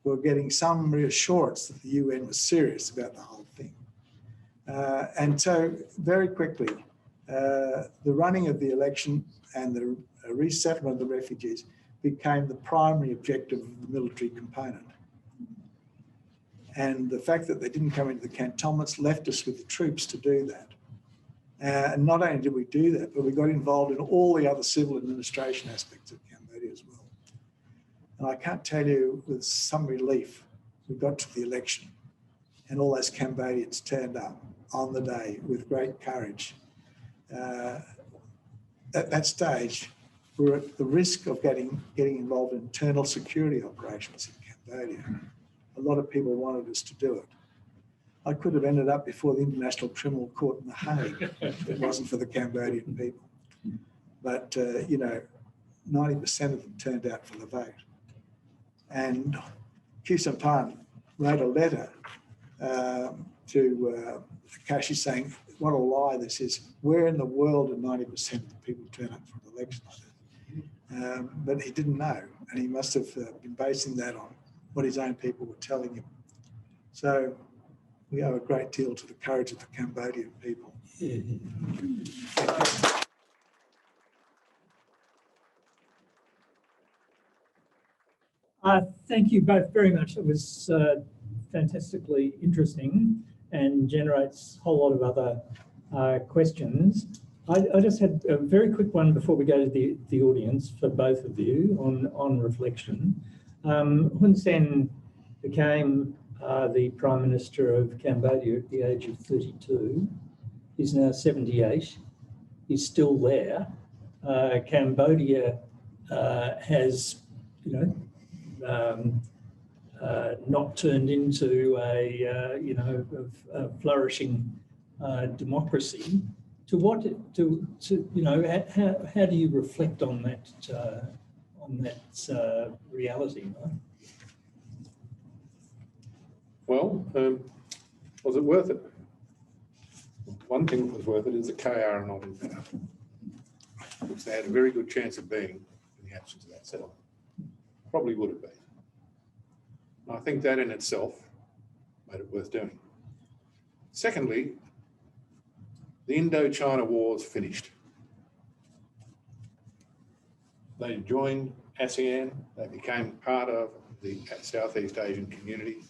were getting some reassurance that the UN was serious about the whole thing. And so very quickly, the running of the election and the resettlement of the refugees became the primary objective of the military component. And the fact that they didn't come into the cantonments left us with the troops to do that. And not only did we do that, but we got involved in all the other civil administration aspects of Cambodia as well. And I can't tell you with some relief, we got to the election and all those Cambodians turned up on the day with great courage. At that stage, we were at the risk of getting involved in internal security operations in Cambodia. A lot of people wanted us to do it. I could have ended up before the International Criminal Court in The Hague if it wasn't for the Cambodian people. But, 90% of them turned out for the vote. And Khieu Samphan wrote a letter to Kashi saying, what a lie this is. Where in the world did 90% of the people turn up for an election like that? But he didn't know, and he must have been basing that on what his own people were telling him. So we owe a great deal to the courage of the Cambodian people. Thank you both very much. It was fantastically interesting and generates a whole lot of other questions. I just had a very quick one before we go to the audience for both of you on reflection. Hun Sen became the Prime Minister of Cambodia at the age of 32. He's now 78. He's still there. Cambodia has, not turned into a flourishing democracy. How do you reflect on that reality? Right? Well, was it worth it? One thing that was worth it is the KR are not in power, which they had a very good chance of being in the absence of that settlement. Probably would have been. And I think that in itself made it worth doing. Secondly, the Indochina Wars finished. They joined ASEAN, they became part of the Southeast Asian community.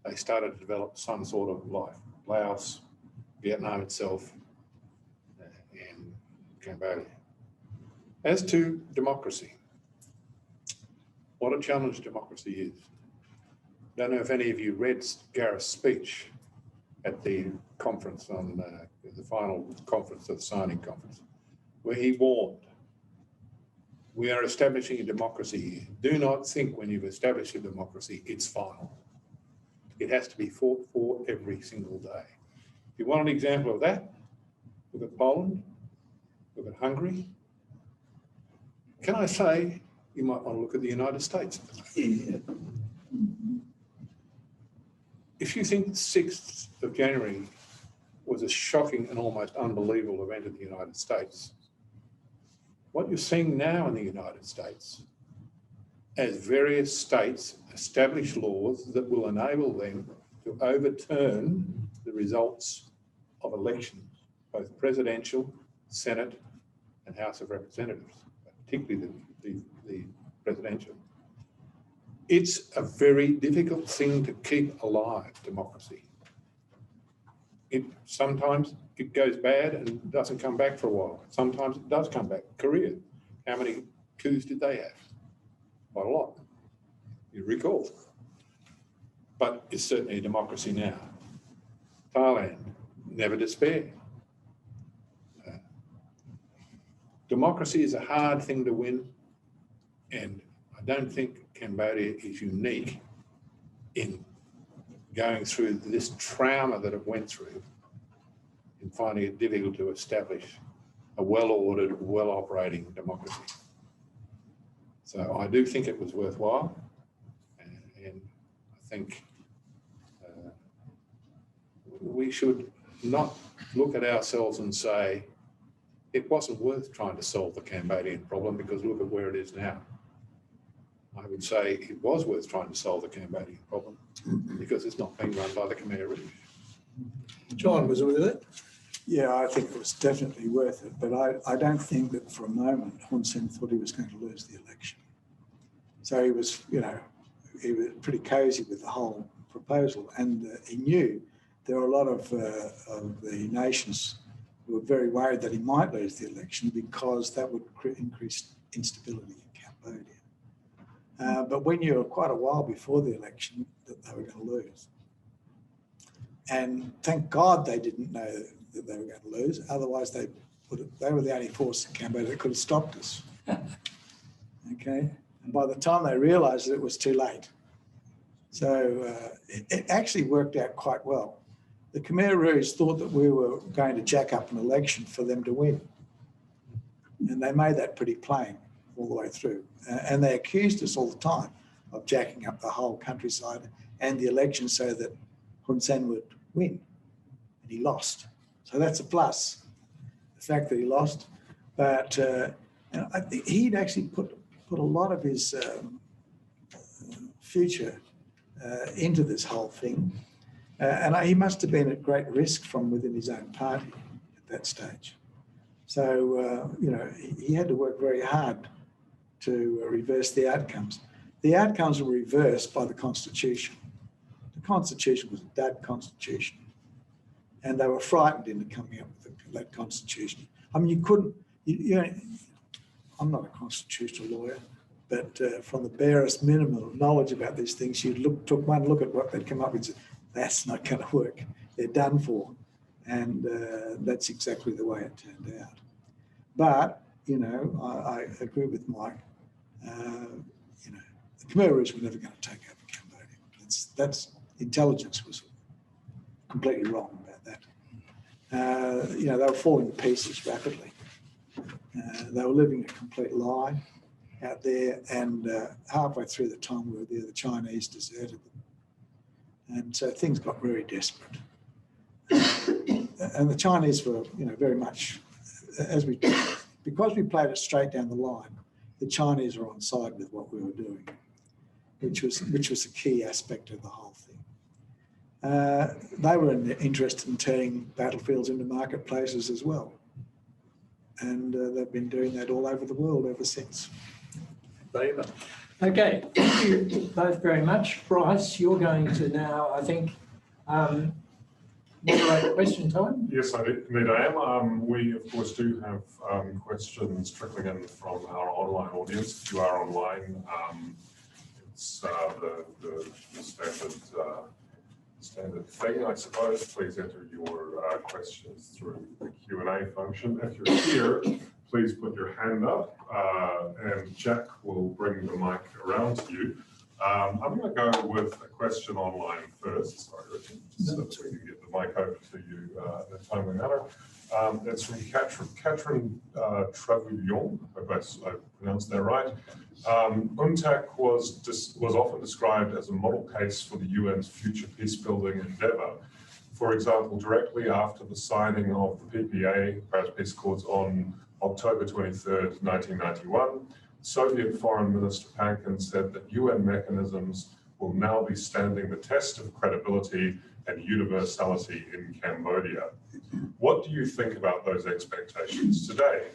They started to develop some sort of life. Laos, Vietnam itself, and Cambodia. As to democracy, what a challenge democracy is. Don't know if any of you read Gareth's speech at the conference on the final conference, the signing conference, where he warned, we are establishing a democracy here. Do not think when you've established a democracy, it's final. It has to be fought for every single day. If you want an example of that, look at Poland, look at Hungary. Can I say, you might want to look at the United States. If you think the 6th of January was a shocking and almost unbelievable event in the United States, what you're seeing now in the United States, as various states establish laws that will enable them to overturn the results of elections, both presidential, Senate, and House of Representatives, particularly the presidential. It's a very difficult thing to keep alive, democracy. Sometimes it goes bad and doesn't come back for a while. Sometimes it does come back. Korea, how many coups did they have? Quite a lot, you recall. But it's certainly a democracy now. Thailand, never despair. Democracy is a hard thing to win, and I don't think Cambodia is unique in going through this trauma that it went through in finding it difficult to establish a well-ordered, well-operating democracy. So I do think it was worthwhile, and I think we should not look at ourselves and say it wasn't worth trying to solve the Cambodian problem because look at where it is now. I would say it was worth trying to solve the Cambodian problem because it's not being run by the Khmer Rouge. John, was it with it? Yeah, I think it was definitely worth it, but I don't think that for a moment Hun Sen thought he was going to lose the election. So he was, you know, he was pretty cosy with the whole proposal, and he knew there were a lot of the nations who were very worried that he might lose the election because that would increase instability in Cambodia. But we knew quite a while before the election that they were going to lose. And thank God they didn't know that they were going to lose. Otherwise, they were the only force in Cambodia that could have stopped us. Okay. And by the time they realised it was too late. So it actually worked out quite well. The Khmer Rouge thought that we were going to jack up an election for them to win. And they made that pretty plain all the way through. And they accused us all the time of jacking up the whole countryside and the election so that Hun Sen would win. And he lost. So that's a plus, the fact that he lost. But I think he'd actually put a lot of his future into this whole thing. And he must have been at great risk from within his own party at that stage. So, you know, he had to work very hard to reverse the outcomes. The outcomes were reversed by the Constitution. The Constitution was a dud constitution. And they were frightened into coming up with that Constitution. I mean, you couldn't, you know, I'm not a constitutional lawyer, but from the barest minimum knowledge about these things, you took one look at what they'd come up with and said, that's not going to work. They're done for. And that's exactly the way it turned out. But, you know, I agree with Mike. You know, the Khmer Rouge were never going to take over Cambodia. That's intelligence was completely wrong about that. You know, they were falling to pieces rapidly. They were living a complete lie out there, and halfway through the time we were there, the Chinese deserted them. And so things got very desperate. And the Chinese were, you know, very much, because we played it straight down the line, the Chinese were on side with what we were doing, which was a key aspect of the whole thing. They were interested in turning battlefields into marketplaces as well. And they've been doing that all over the world ever since. Okay, thank you both very much. Bryce, you're going to now, I think, moderate question time. Yes, indeed I am. We, of course, do have questions trickling in from our online audience. If you are online, it's the standard thing, I suppose. Please enter your questions through the Q&A function. If you're here, please put your hand up and Jack will bring the mic around to you. I'm going to go with a question online first. Sorry, Richard, just so that we can get the mic over to you in a timely manner. It's from Catherine Travouillon. I hope I pronounced that right. UNTAC was often described as a model case for the UN's future peace-building endeavour. For example, directly after the signing of the PPA, Paris Peace Accords, on October 23rd, 1991, Soviet Foreign Minister Pankin said that UN mechanisms will now be standing the test of credibility and universality in Cambodia. What do you think about those expectations today?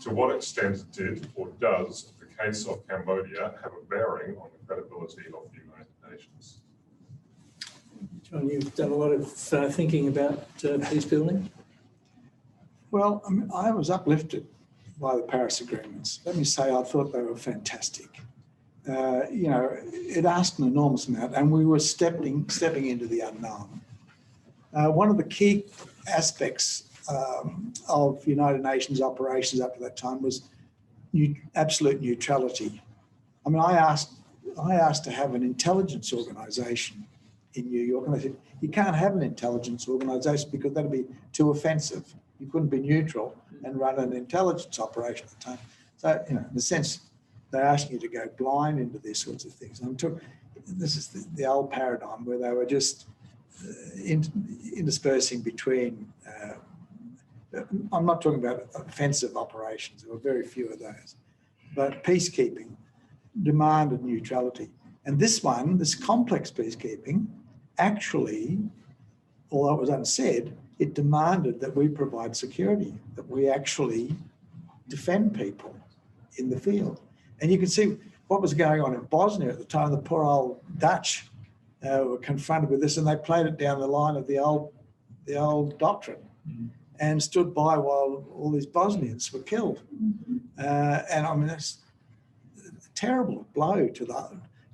To what extent did or does the case of Cambodia have a bearing on the credibility of the United Nations? John, you've done a lot of thinking about peace building. Well, I mean, I was uplifted by the Paris agreements. Let me say, I thought they were fantastic. You know, it asked an enormous amount, and we were stepping into the unknown. One of the key aspects of United Nations operations up to that time was absolute neutrality. I mean, I asked to have an intelligence organisation in New York, and they said, you can't have an intelligence organisation because that'd be too offensive. You couldn't be neutral and run an intelligence operation at the time. So, in a sense, they're asking you to go blind into these sorts of things. This is the old paradigm where they were just interspersing between, I'm not talking about offensive operations, there were very few of those, but peacekeeping demanded neutrality. And this complex peacekeeping, actually, although it was unsaid, it demanded that we provide security, that we actually defend people in the field. And you can see what was going on in Bosnia at the time. The poor old Dutch were confronted with this, and they played it down the line of the old doctrine and stood by while all these Bosnians were killed. And I mean, that's a terrible blow to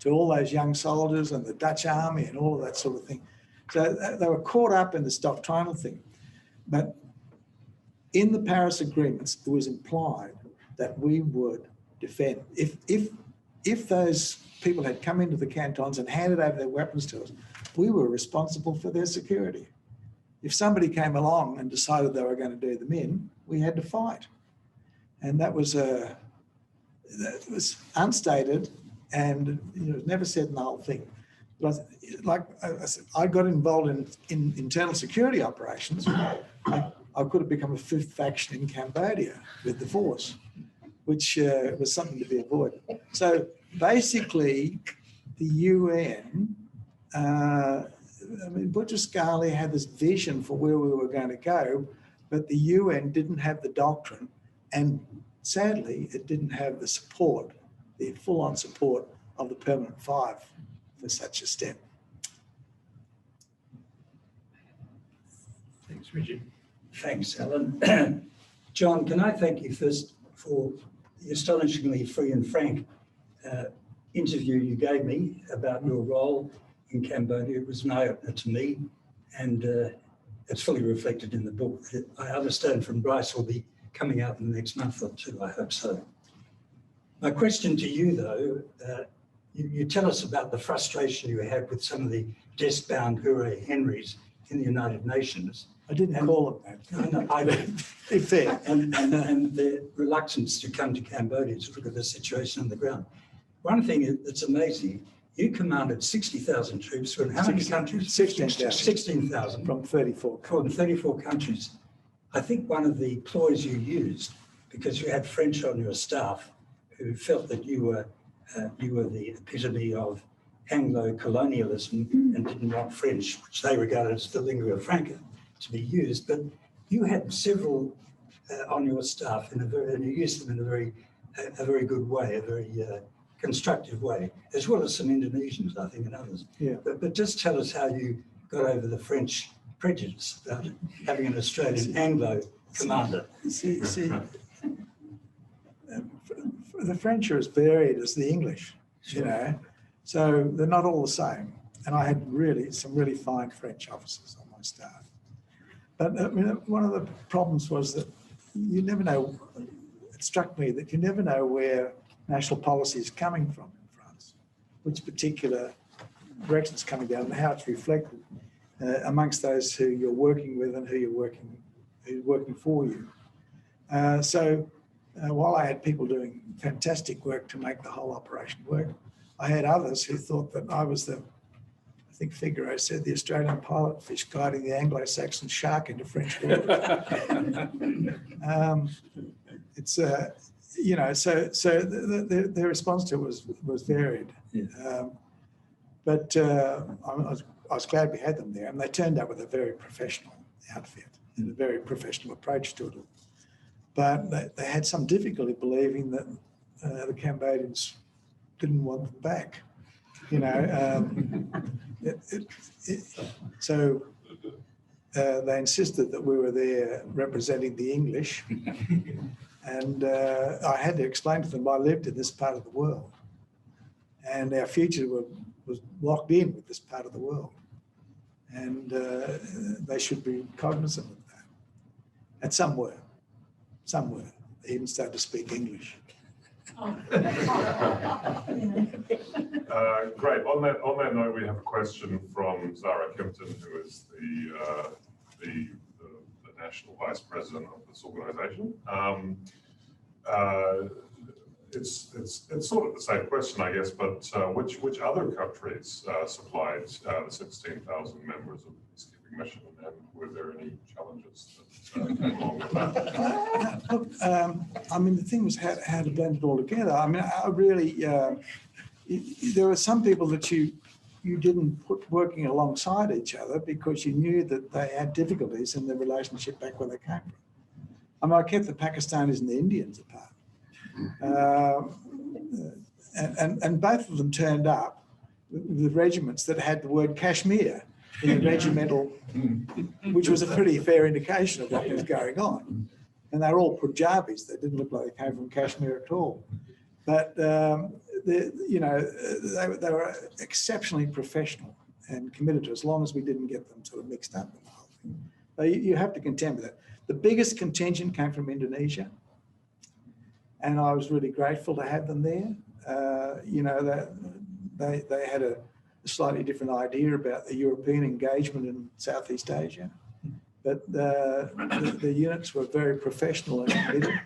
all those young soldiers and the Dutch army and all of that sort of thing. So they were caught up in this doctrinal thing. But in the Paris agreements, it was implied that we would defend. If those people had come into the cantons and handed over their weapons to us, we were responsible for their security. If somebody came along and decided they were going to do them in, we had to fight. And that was unstated, and it was never said in the whole thing. But like I said, I got involved in internal security operations. I could have become a fifth faction in Cambodia with the force, which was something to be avoided. So basically, the UN, Boutros-Ghali had this vision for where we were going to go, but the UN didn't have the doctrine, and sadly, it didn't have the support, the full-on support of the Permanent Five for such a step. Thanks, Richard. Thanks, Alan. John, can I thank you first for the astonishingly free and frank interview you gave me about your role in Cambodia. It was an eye-opener to me, and it's fully reflected in the book. I understand from Bryce will be coming out in the next month or two, I hope so. My question to you, though, you tell us about the frustration you had with some of the desk-bound Hooray Henrys in the United Nations. I didn't call them that. I know. Be fair. And their reluctance to come to Cambodia to look at the situation on the ground. One thing that's amazing, you commanded 60,000 troops from how many countries? 16,000. 16,000. From 34. From 34 countries. I think one of the ploys you used, because you had French on your staff who felt that you were the epitome of Anglo-colonialism and didn't want French, which they regarded as the lingua franca, to be used. But you had several on your staff, and you used them in a very good way, a very constructive way, as well as some Indonesians, I think, and others. Yeah. But just tell us how you got over the French prejudice about having an Australian Anglo commander. See, the French are as varied as the English, so they're not all the same. And I had some really fine French officers on my staff. But I mean, one of the problems was that you never know, it struck me that you never know where national policy is coming from in France, which particular direction it's coming down and how it's reflected amongst those who you're working with and who's working for you. While I had people doing fantastic work to make the whole operation work, I had others who thought that I was I think Figaro said, the Australian pilot fish guiding the Anglo-Saxon shark into French waters. Their response to it was varied. Yeah. I was glad we had them there, and they turned up with a very professional outfit and a very professional approach to it. But they had some difficulty believing that the Cambodians didn't want them back. So they insisted that we were there representing the English, and I had to explain to them I lived in this part of the world, and our future was locked in with this part of the world, and they should be cognizant of that. And some were. They even started to speak English. Great. On that note, we have a question from Zara Kimpton, who is the National Vice President of this organisation. It's sort of the same question, I guess, but which other countries supplied the 16,000 members of the peacekeeping mission, and were there any challenges that came along with that? Look, I mean, the thing was how to blend it all together. I mean, I really, there were some people that you didn't put working alongside each other because you knew that they had difficulties in their relationship back where they came from. I mean, I kept the Pakistanis and the Indians apart. And both of them turned up with regiments that had the word Kashmir in the regimental, which was a pretty fair indication of what was going on. And they were all Punjabis. They didn't look like they came from Kashmir at all. But, they were exceptionally professional and committed to, as long as we didn't get them sort of mixed up in the whole thing. So you have to contend with that. The biggest contingent came from Indonesia. And I was really grateful to have them there. They had a slightly different idea about the European engagement in Southeast Asia, but the units were very professional and committed.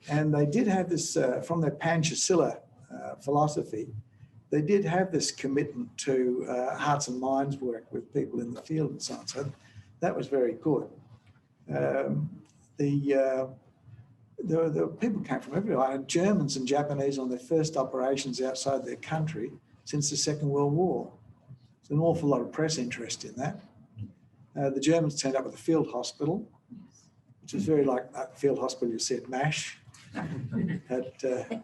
And they did have this, from their Panchasila philosophy, they did have this commitment to hearts and minds work with people in the field and so on. So that was very good. There were people came from everywhere. I had Germans and Japanese on their first operations outside their country since the Second World War. There's an awful lot of press interest in that. The Germans turned up with a field hospital, which was very like that field hospital you see at MASH. That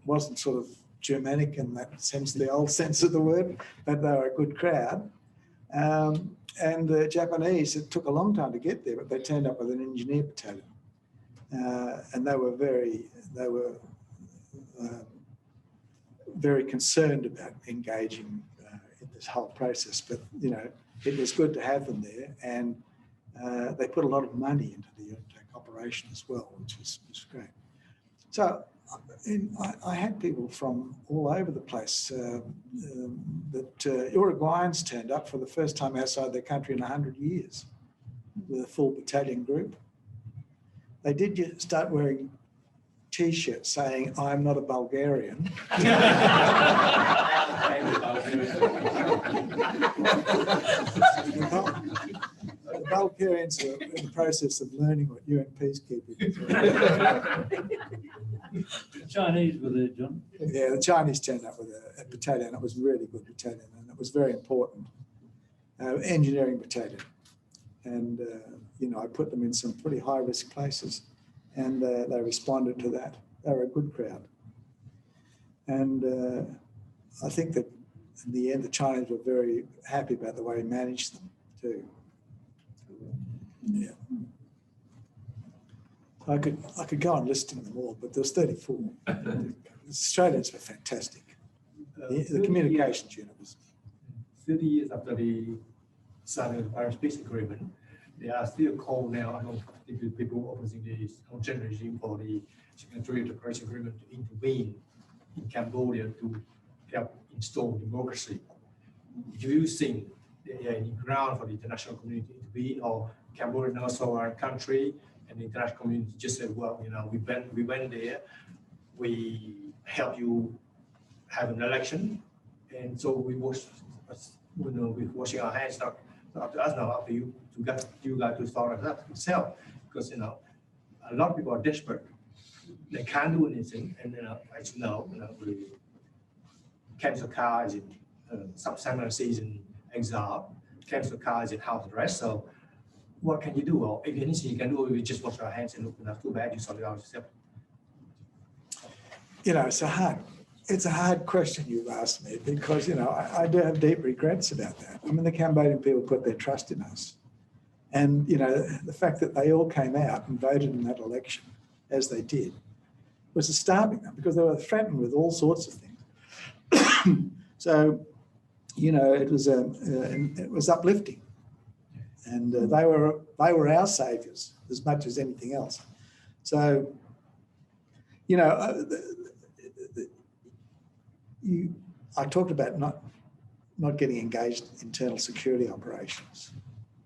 wasn't sort of Germanic in that sense, the old sense of the word, but they were a good crowd. And the Japanese, it took a long time to get there, but they turned up with an engineer battalion. And they were very concerned about engaging in this whole process. But, you know, it was good to have them there. And they put a lot of money into the UNTAC operation as well, which was great. So I had people from all over the place. Uruguayans turned up for the first time outside their country in 100 years with a full battalion group. They did start wearing T-shirts saying, "I'm not a Bulgarian." The Bulgarians are in the process of learning what UN peacekeeping is. The Chinese were there, John. Yeah, the Chinese turned up with a battalion. It was a really good battalion, and it was very important. Engineering battalion. And, you know, I put them in some pretty high-risk places, and they responded to that. They were a good crowd. And I think that in the end, the Chinese were very happy about the way we managed them, too. Yeah. I could go on listing them all, but there's 34. The Australians were fantastic. The communications unit was. 30 years after the signing of the Paris Peace Agreement, there are still calls now among people opposing the Hun regime for the signatory of the Paris Agreement to intervene in Cambodia to help install democracy. Do you think there are any ground for the international community to intervene, or Cambodia also our country and the international community just said, well, you know, we went there, we help you have an election, and so we was, you know, we're washing our hands, not up to us now, up to you to get you guys to sort it out yourself, because you know a lot of people are desperate, they can't do anything, and as you know, Kem Sokha is in Simon is in exile, Kem Sokha is in house arrest. So what can you do? Or if anything you can do, we just wash our hands and look, not too bad, you sort it out yourself. You know, it's a hard question you've asked me, because, you know, I do have deep regrets about that. I mean, the Cambodian people put their trust in us. And, you know, the fact that they all came out and voted in that election, as they did, was astounding them, because they were threatened with all sorts of things. So, you know, it was uplifting. And they were our saviours as much as anything else. So, you know, I talked about not getting engaged in internal security operations.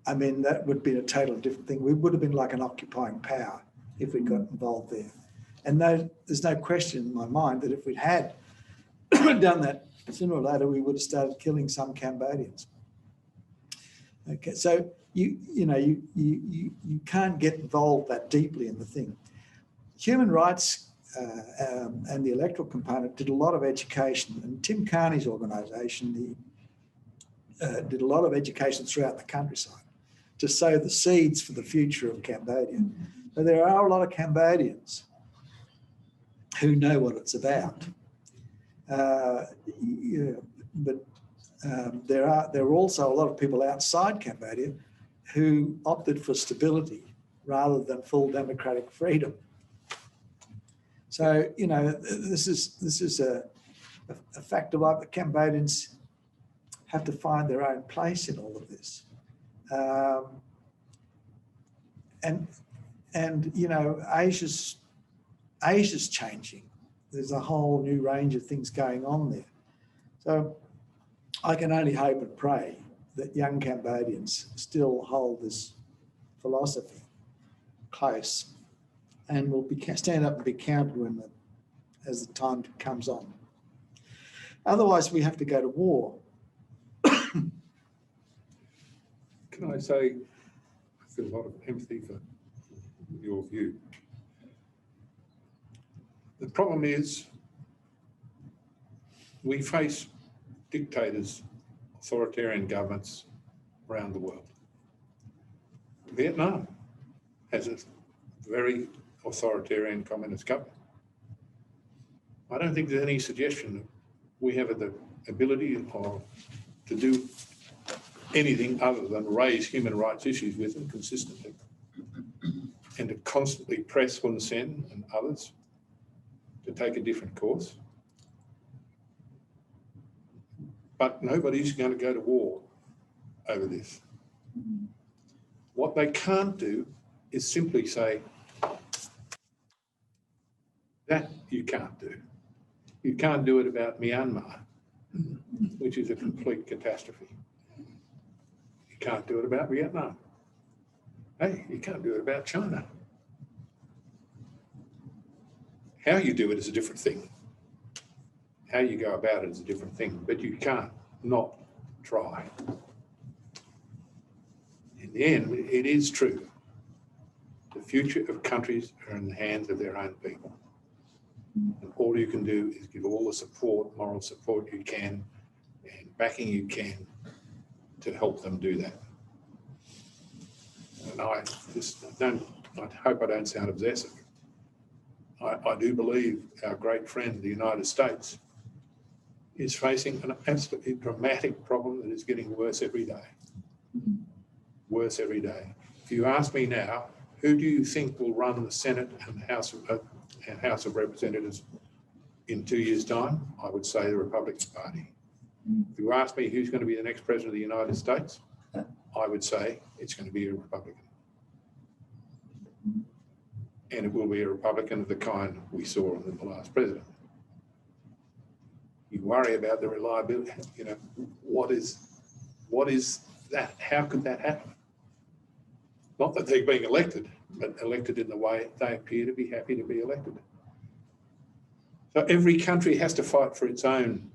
I mean, that would be a totally different thing. We would have been like an occupying power if we got involved there. And there's no question in my mind that if we'd had done that, sooner or later, we would have started killing some Cambodians. Okay, so you can't get involved that deeply in the thing. Human rights and the electoral component did a lot of education, and Tim Carney's organisation did a lot of education throughout the countryside to sow the seeds for the future of Cambodia. So there are a lot of Cambodians who know what it's about. But there are also a lot of people outside Cambodia who opted for stability rather than full democratic freedom. So, you know, this is a fact of life. The Cambodians have to find their own place in all of this. And you know, Asia's changing. There's a whole new range of things going on there. So I can only hope and pray that young Cambodians still hold this philosophy close and will stand up and be counted as the time comes on. Otherwise, we have to go to war. Can I say, I feel a lot of empathy for your view. The problem is we face dictators, authoritarian governments around the world. Vietnam has a very authoritarian communist government. I don't think there's any suggestion that we have the ability to do anything other than raise human rights issues with them consistently and to constantly press Hun Sen and others to take a different course. But nobody's going to go to war over this. What they can't do is simply say, that you can't do. You can't do it about Myanmar, which is a complete catastrophe. You can't do it about Vietnam. Hey, you can't do it about China. How you do it is a different thing. How you go about it is a different thing, but you can't not try. In the end, it is true. The future of countries are in the hands of their own people. And all you can do is give all the support, moral support you can, and backing you can to help them do that. And I hope I don't sound obsessive. I do believe our great friend, the United States, is facing an absolutely dramatic problem that is getting worse every day. Worse every day. If you ask me now, who do you think will run the Senate and House of Representatives in 2 years' time? I would say the Republican Party. If you ask me who's going to be the next president of the United States, I would say it's going to be a Republican. And it will be a Republican of the kind we saw in the last president. You worry about the reliability, you know, what is that? How could that happen? Not that they're being elected, but elected in the way they appear to be happy to be elected. So every country has to fight for its own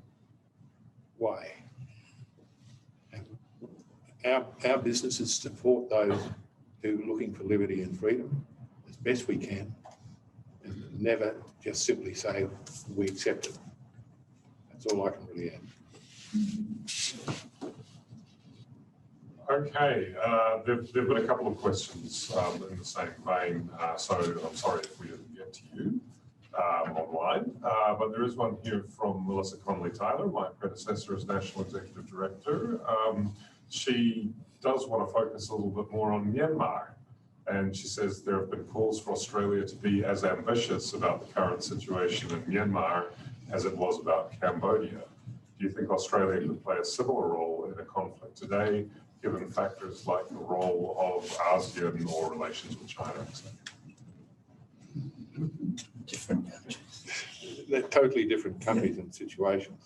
way. And our business is to support those who are looking for liberty and freedom as best we can, and never just simply say we accept it. That's all I can really add. Okay, there've been a couple of questions in the same vein, so I'm sorry if we didn't get to you online, but there is one here from Melissa Conley-Tyler, my predecessor as National Executive Director. She does want to focus a little bit more on Myanmar, and she says there have been calls for Australia to be as ambitious about the current situation in Myanmar as it was about Cambodia. Do you think Australia could play a similar role in a conflict today, given factors like the role of ASEAN or relations with China, etc.? Different countries. They're totally different countries and situations.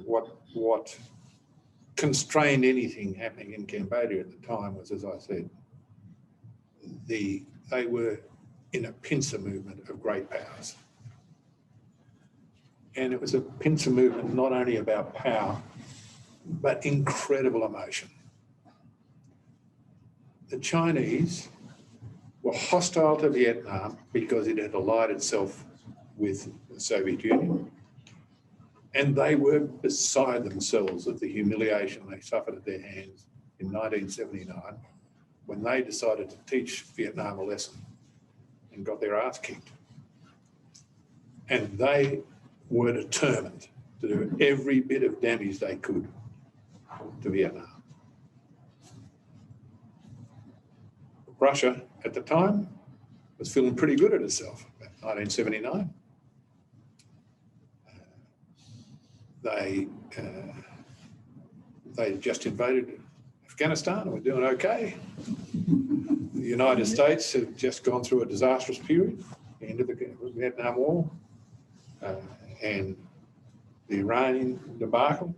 what constrained anything happening in Cambodia at the time was, as I said, they were in a pincer movement of great powers. And it was a pincer movement not only about power, but incredible emotion. The Chinese were hostile to Vietnam because it had allied itself with the Soviet Union. And they were beside themselves at the humiliation they suffered at their hands in 1979 when they decided to teach Vietnam a lesson and got their ass kicked. And they were determined to do every bit of damage they could to Vietnam. Russia at the time was feeling pretty good at itself, about 1979. They just invaded Afghanistan and were doing okay. The United States had just gone through a disastrous period, the end of the Vietnam War, and the Iranian debacle.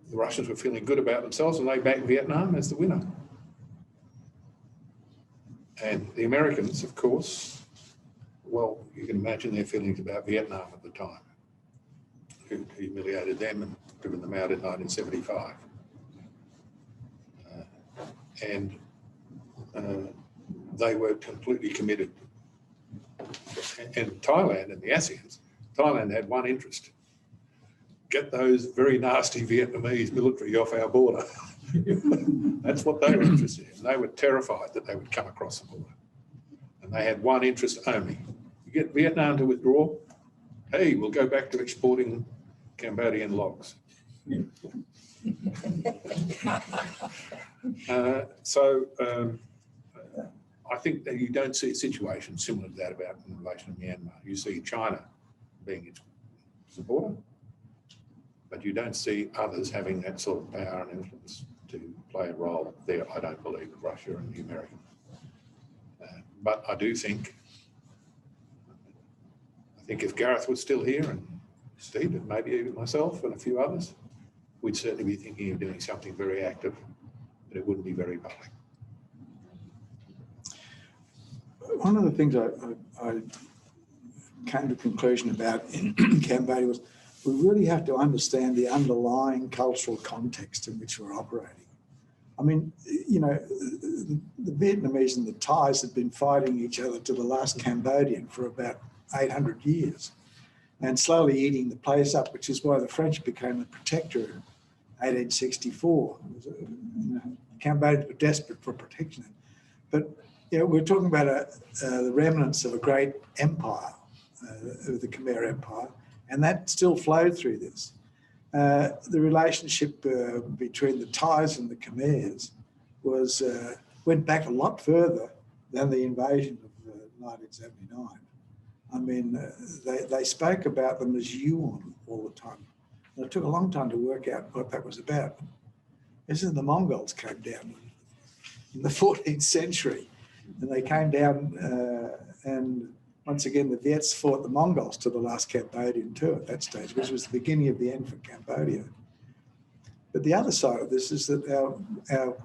The Russians were feeling good about themselves and they backed Vietnam as the winner. And the Americans, of course, well, you can imagine their feelings about Vietnam at the time, who humiliated them and driven them out in 1975. They were completely committed. And Thailand and the ASEANs, Thailand had one interest: get those very nasty Vietnamese military off our border. That's what they were interested in. They were terrified that they would come across the border. And they had one interest only: you get Vietnam to withdraw, hey, we'll go back to exporting Cambodian logs. I think that you don't see a situation similar to that about in relation to Myanmar. You see China being its supporter, but you don't see others having that sort of power and influence to play a role there, I don't believe, with Russia and the Americans. But I do think, if Gareth was still here, and Steve, and maybe even myself and a few others, we'd certainly be thinking of doing something very active, but it wouldn't be very public. One of the things I came to the conclusion about in Cambodia was we really have to understand the underlying cultural context in which we're operating. I mean, you know, the Vietnamese and the Thais had been fighting each other to the last Cambodian for about 800 years and slowly eating the place up, which is why the French became the protectorate in 1864. Cambodians were desperate for protection. But you know, we're talking about the remnants of a great empire, of the Khmer Empire, and that still flowed through this. The relationship between the Thais and the Khmers went back a lot further than the invasion of 1979. I mean, they spoke about them as Yuan all the time. And it took a long time to work out what that was about. This is the Mongols came down in the 14th century. And they came down and once again, the Viets fought the Mongols to the last Cambodian too at that stage, which was the beginning of the end for Cambodia. But the other side of this is that our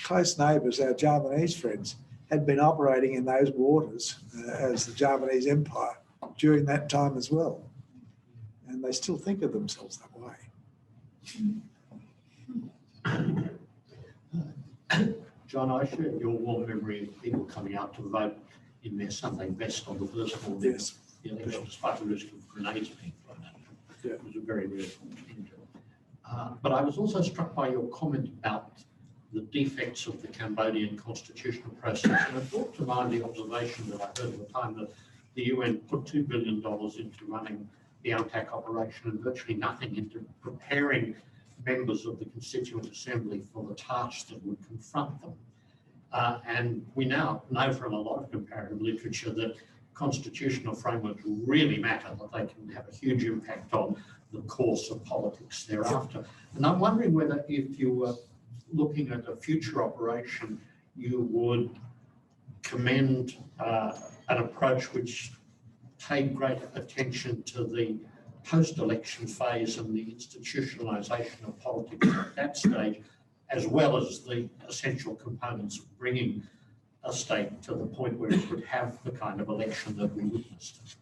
close neighbours, our Javanese friends, had been operating in those waters as the Javanese Empire during that time as well. And they still think of themselves that way. John, I share your warm memory of people coming out to vote in their Sunday best on the first morning of the election, despite the risk of grenades being thrown at them. Yeah. It was a very real danger. But I was also struck by your comment about the defects of the Cambodian constitutional process. And it brought to mind the observation that I heard at the time that the UN put $2 billion into running the UNTAC operation and virtually nothing into preparing members of the Constituent Assembly for the tasks that would confront them. And we now know from a lot of comparative literature that constitutional frameworks really matter, that they can have a huge impact on the course of politics thereafter. And I'm wondering whether, if you were looking at a future operation, you would commend an approach which paid greater attention to the post-election phase and the institutionalisation of politics at that stage, as well as the essential components of bringing a state to the point where it could have the kind of election that we witnessed.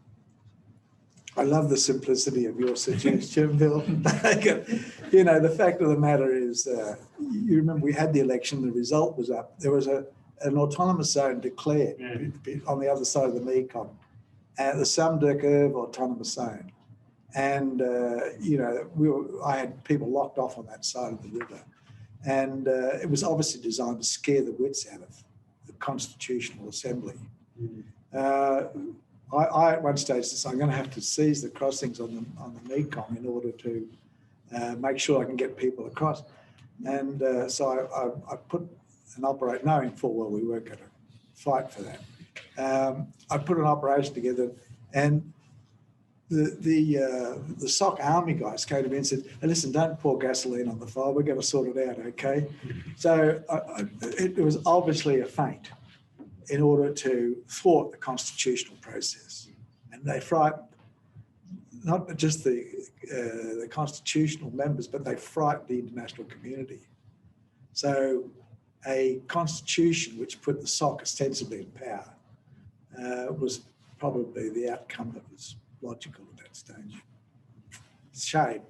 I love the simplicity of your suggestion, Bill. You know, the fact of the matter is, you remember we had the election, the result was up. There was an autonomous zone declared on the other side of the Mekong, the Samdurkurv autonomous zone. And, you know, I had people locked off on that side of the river. And it was obviously designed to scare the wits out of the Constitutional Assembly. I at one stage said, I'm going to have to seize the crossings on the Mekong in order to make sure I can get people across. And so I put an operation, knowing full well we weren't going to fight for that. I put an operation together, and the SOC army guys came to me and said, hey, listen, don't pour gasoline on the fire. We're going to sort it out, okay? So it was obviously a feint in order to thwart the constitutional process. And they frightened not just the constitutional members, but they frightened the international community. So a constitution which put the SOC ostensibly in power was probably the outcome that was logical at that stage. It's a shame.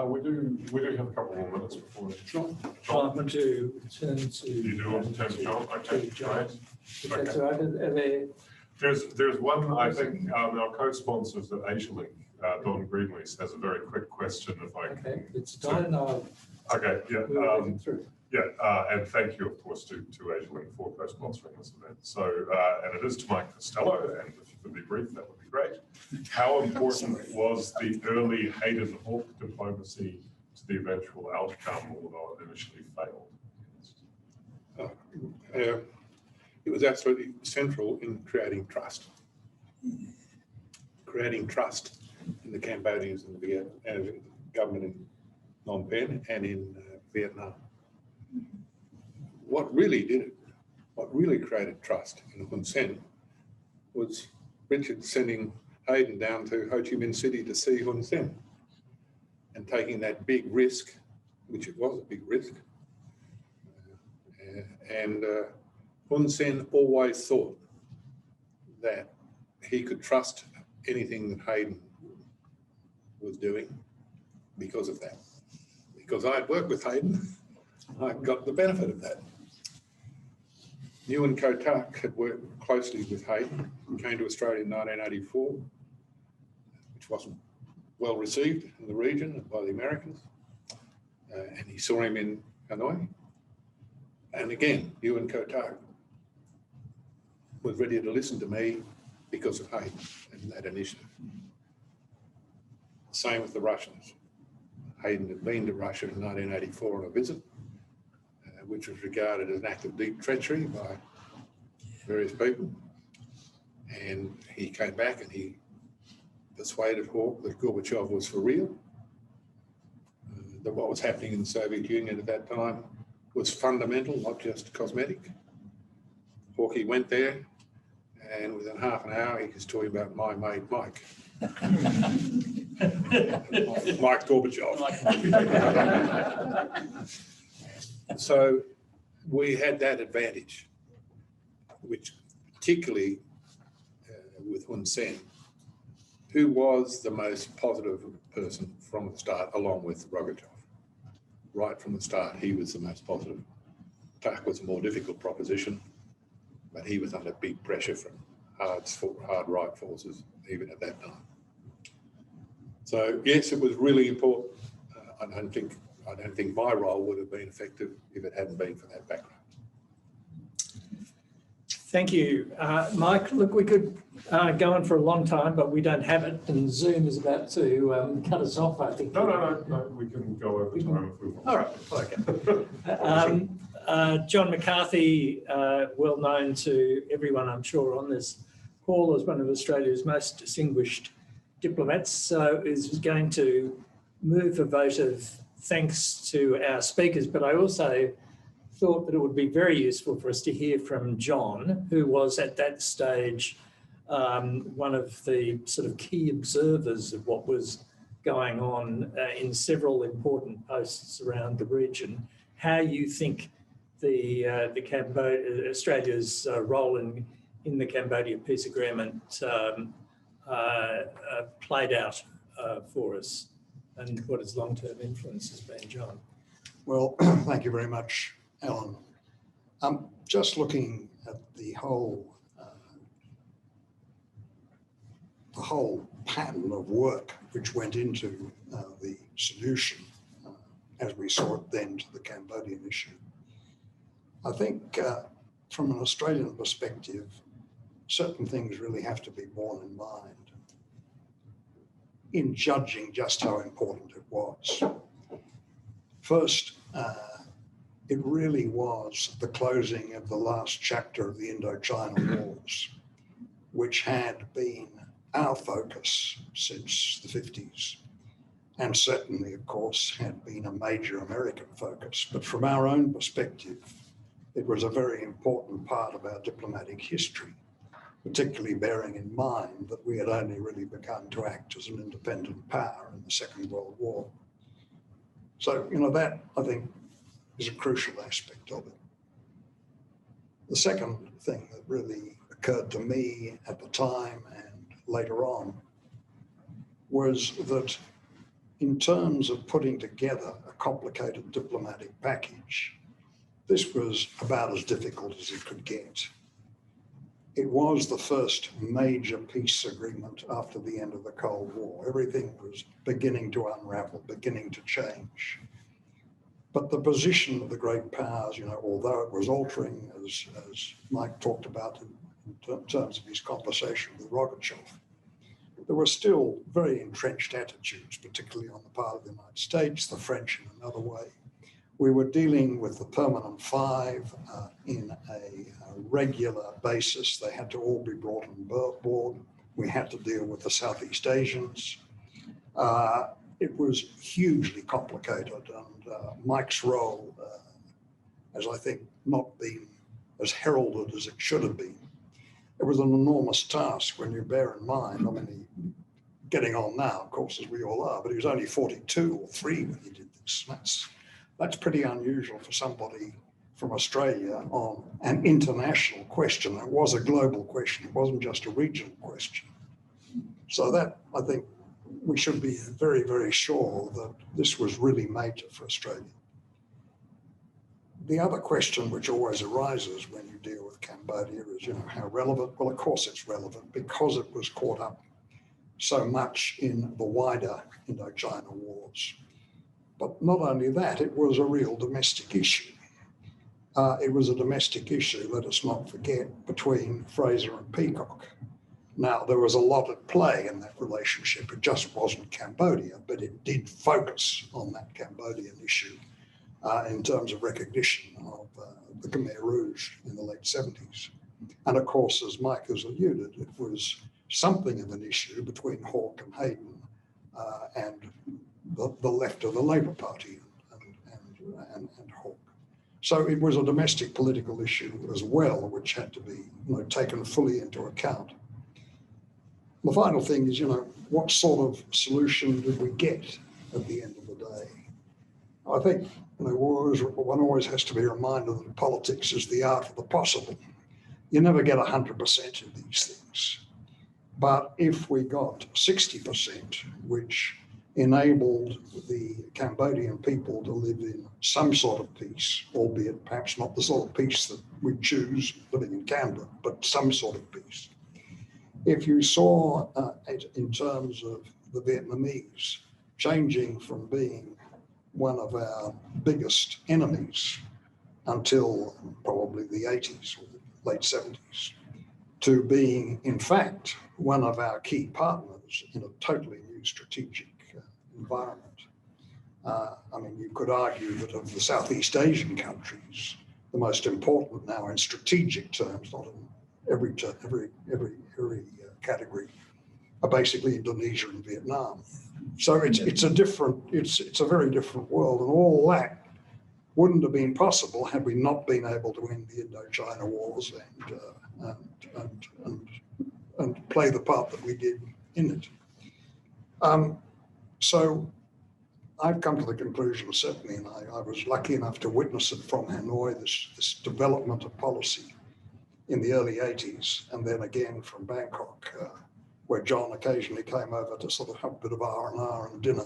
We do have a couple more minutes before. John, I want to turn to. You do want to turn to John? Okay, John. If that's Okay. all right. Are there, There's one, I think, our co-sponsors at AsiaLink, Don Greenlease, has a very quick question if I can. okay, it's Don. Okay, We'll yeah. let him through. Yeah, and thank you, of course, to AsiaLink for co-sponsoring this event. So, and it is to Mike Costello, and if you could be brief, that would be great. How important was the early Hayden Hawke diplomacy to the eventual outcome, although it initially failed? It was absolutely central in creating trust in the Cambodians and the government in Phnom Penh and in Vietnam. What really did it, what really created trust in Hun Sen was Richard sending Hayden down to Ho Chi Minh City to see Hun Sen and taking that big risk, which it was a big risk. And Hun Sen always thought that he could trust anything that Hayden was doing because of that. Because I had worked with Hayden, I got the benefit of that. UNTAC had worked closely with Hayden. He came to Australia in 1984, which wasn't well received in the region by the Americans. And he saw him in Hanoi. And again, UNTAC was ready to listen to me because of Hayden and that initiative. Same with the Russians. Hayden had been to Russia in 1984 on a visit, which was regarded as an act of deep treachery by various people. And he came back and he persuaded Hawke that Gorbachev was for real, that what was happening in the Soviet Union at that time was fundamental, not just cosmetic. Hawke went there, and within half an hour, he was talking about my mate Mike. Mike Gorbachev. So we had that advantage, which particularly with Hun Sen, who was the most positive person from the start, along with Gorbachev. Right from the start, he was the most positive. Tak was a more difficult proposition, but he was under big pressure from hard right forces, even at that time. So yes, it was really important. I don't think my role would have been effective if it hadn't been for that background. Thank you, Mike. Look, we could go on for a long time, but we don't have it, and Zoom is about to cut us off, I think. No, we can go over time if we want. All right, okay. John Mccarthy, well known to everyone, I'm sure, on this call as one of Australia's most distinguished diplomats, so is going to move a vote of thanks to our speakers, but I also thought that it would be very useful for us to hear from John, who was at that stage one of the sort of key observers of what was going on in several important posts around the region, how you think Australia's role in the Cambodia Peace Agreement played out for us, and what its long-term influence has been, John. Well, thank you very much, Alan. I'm just looking at the whole pattern of work which went into the solution as we saw it then to the Cambodian issue. I think from an Australian perspective, certain things really have to be borne in mind in judging just how important it was. First, it really was the closing of the last chapter of the Indochina Wars, which had been our focus since the 50s, and certainly, of course, had been a major American focus. But from our own perspective, it was a very important part of our diplomatic history, particularly bearing in mind that we had only really begun to act as an independent power in the Second World War. So, that, I think, is a crucial aspect of it. The second thing that really occurred to me at the time and later on was that in terms of putting together a complicated diplomatic package, this was about as difficult as it could get. It was the first major peace agreement after the end of the Cold War. Everything was beginning to unravel, beginning to change. But the position of the great powers, although it was altering, as Mike talked about in terms of his conversation with Rogachev, there were still very entrenched attitudes, particularly on the part of the United States, the French in another way. We were dealing with the permanent five in a regular basis. They had to all be brought on board. We had to deal with the Southeast Asians. It was hugely complicated, and Mike's role has, I think, not been as heralded as it should have been. It was an enormous task when you bear in mind, getting on now, of course, as we all are, but he was only 42 or 3 when he did this. That's pretty unusual for somebody from Australia on an international question. It was a global question. It wasn't just a regional question. So that, I think, we should be very, very sure that this was really major for Australia. The other question which always arises when you deal with Cambodia is, how relevant? Well, of course it's relevant because it was caught up so much in the wider Indochina wars. But not only that, it was a real domestic issue. It was a domestic issue, let us not forget, between Fraser and Peacock. Now, there was a lot at play in that relationship. It just wasn't Cambodia, but it did focus on that Cambodian issue in terms of recognition of the Khmer Rouge in the late 70s. And of course, as Mike has alluded, it was something of an issue between Hawke and Hayden and the left of the Labour Party and Hawke. So it was a domestic political issue as well, which had to be taken fully into account. The final thing is, what sort of solution did we get at the end of the day? I think one always has to be reminded that politics is the art of the possible. You never get 100% of these things. But if we got 60%, which enabled the Cambodian people to live in some sort of peace, albeit perhaps not the sort of peace that we choose living in Canberra, but some sort of peace. If you saw it in terms of the Vietnamese changing from being one of our biggest enemies until probably the 80s or the late 70s, to being, in fact, one of our key partners in a totally new strategic environment. You could argue that of the Southeast Asian countries, the most important now in strategic terms, not in every category, are basically Indonesia and Vietnam. So it's a very different world, and all that wouldn't have been possible had we not been able to end the Indochina wars and and play the part that we did in it. So I've come to the conclusion, certainly, and I was lucky enough to witness it from Hanoi, this development of policy in the early 80s, and then again from Bangkok, where John occasionally came over to sort of have a bit of R&R and dinner.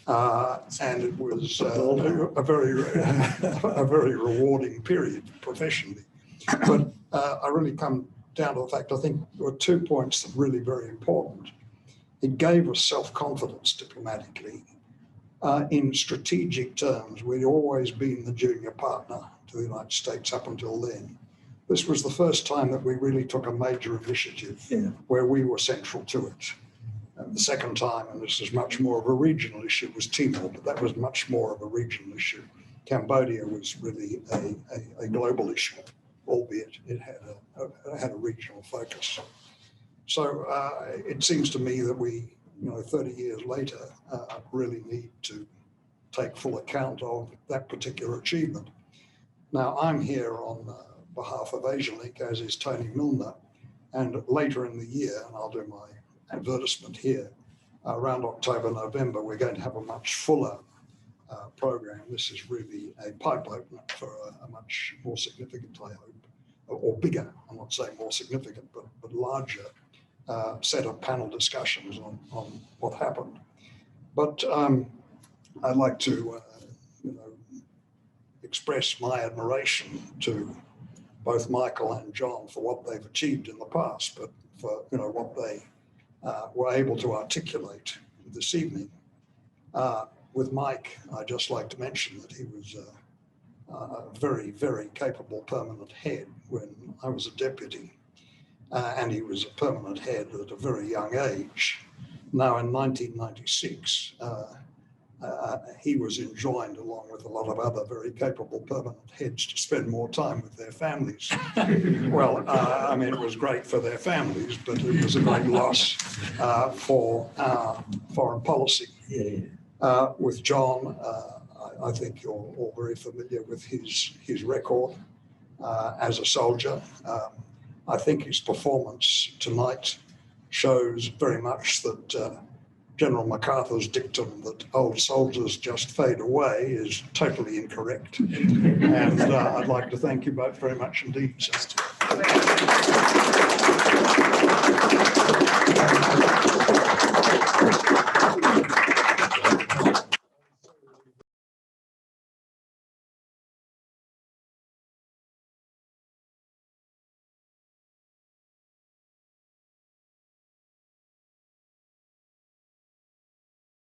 And it was a very rewarding period professionally. But I really come down to the fact, I think there were 2 points that are really very important. It gave us self-confidence diplomatically. In strategic terms, we'd always been the junior partner to the United States up until then. This was the first time that we really took a major initiative where we were central to it. And the second time, and this is much more of a regional issue, was Timor, but that was much more of a regional issue. Cambodia was really a global issue, albeit it had a regional focus. So it seems to me that we, 30 years later, really need to take full account of that particular achievement. Now, I'm here on behalf of AsiaLink, as is Tony Milner, and later in the year, and I'll do my advertisement here, around October, November, we're going to have a much fuller program. This is really a pipe opener for a much more significant, I hope, or bigger, I'm not saying more significant, but larger set of panel discussions on what happened. But I'd like to express my admiration to both Michael and John for what they've achieved in the past, but for what they were able to articulate this evening. With Mike, I'd just like to mention that he was a very, very capable permanent head when I was a deputy, and he was a permanent head at a very young age. Now in 1996, he was enjoined, along with a lot of other very capable permanent heads, to spend more time with their families. Well, I mean, it was great for their families, but it was a great loss for our foreign policy. With John, I think you're all very familiar with his record as a soldier. I think his performance tonight shows very much that General McCarthy's dictum that old soldiers just fade away is totally incorrect. And I'd like to thank you both very much indeed.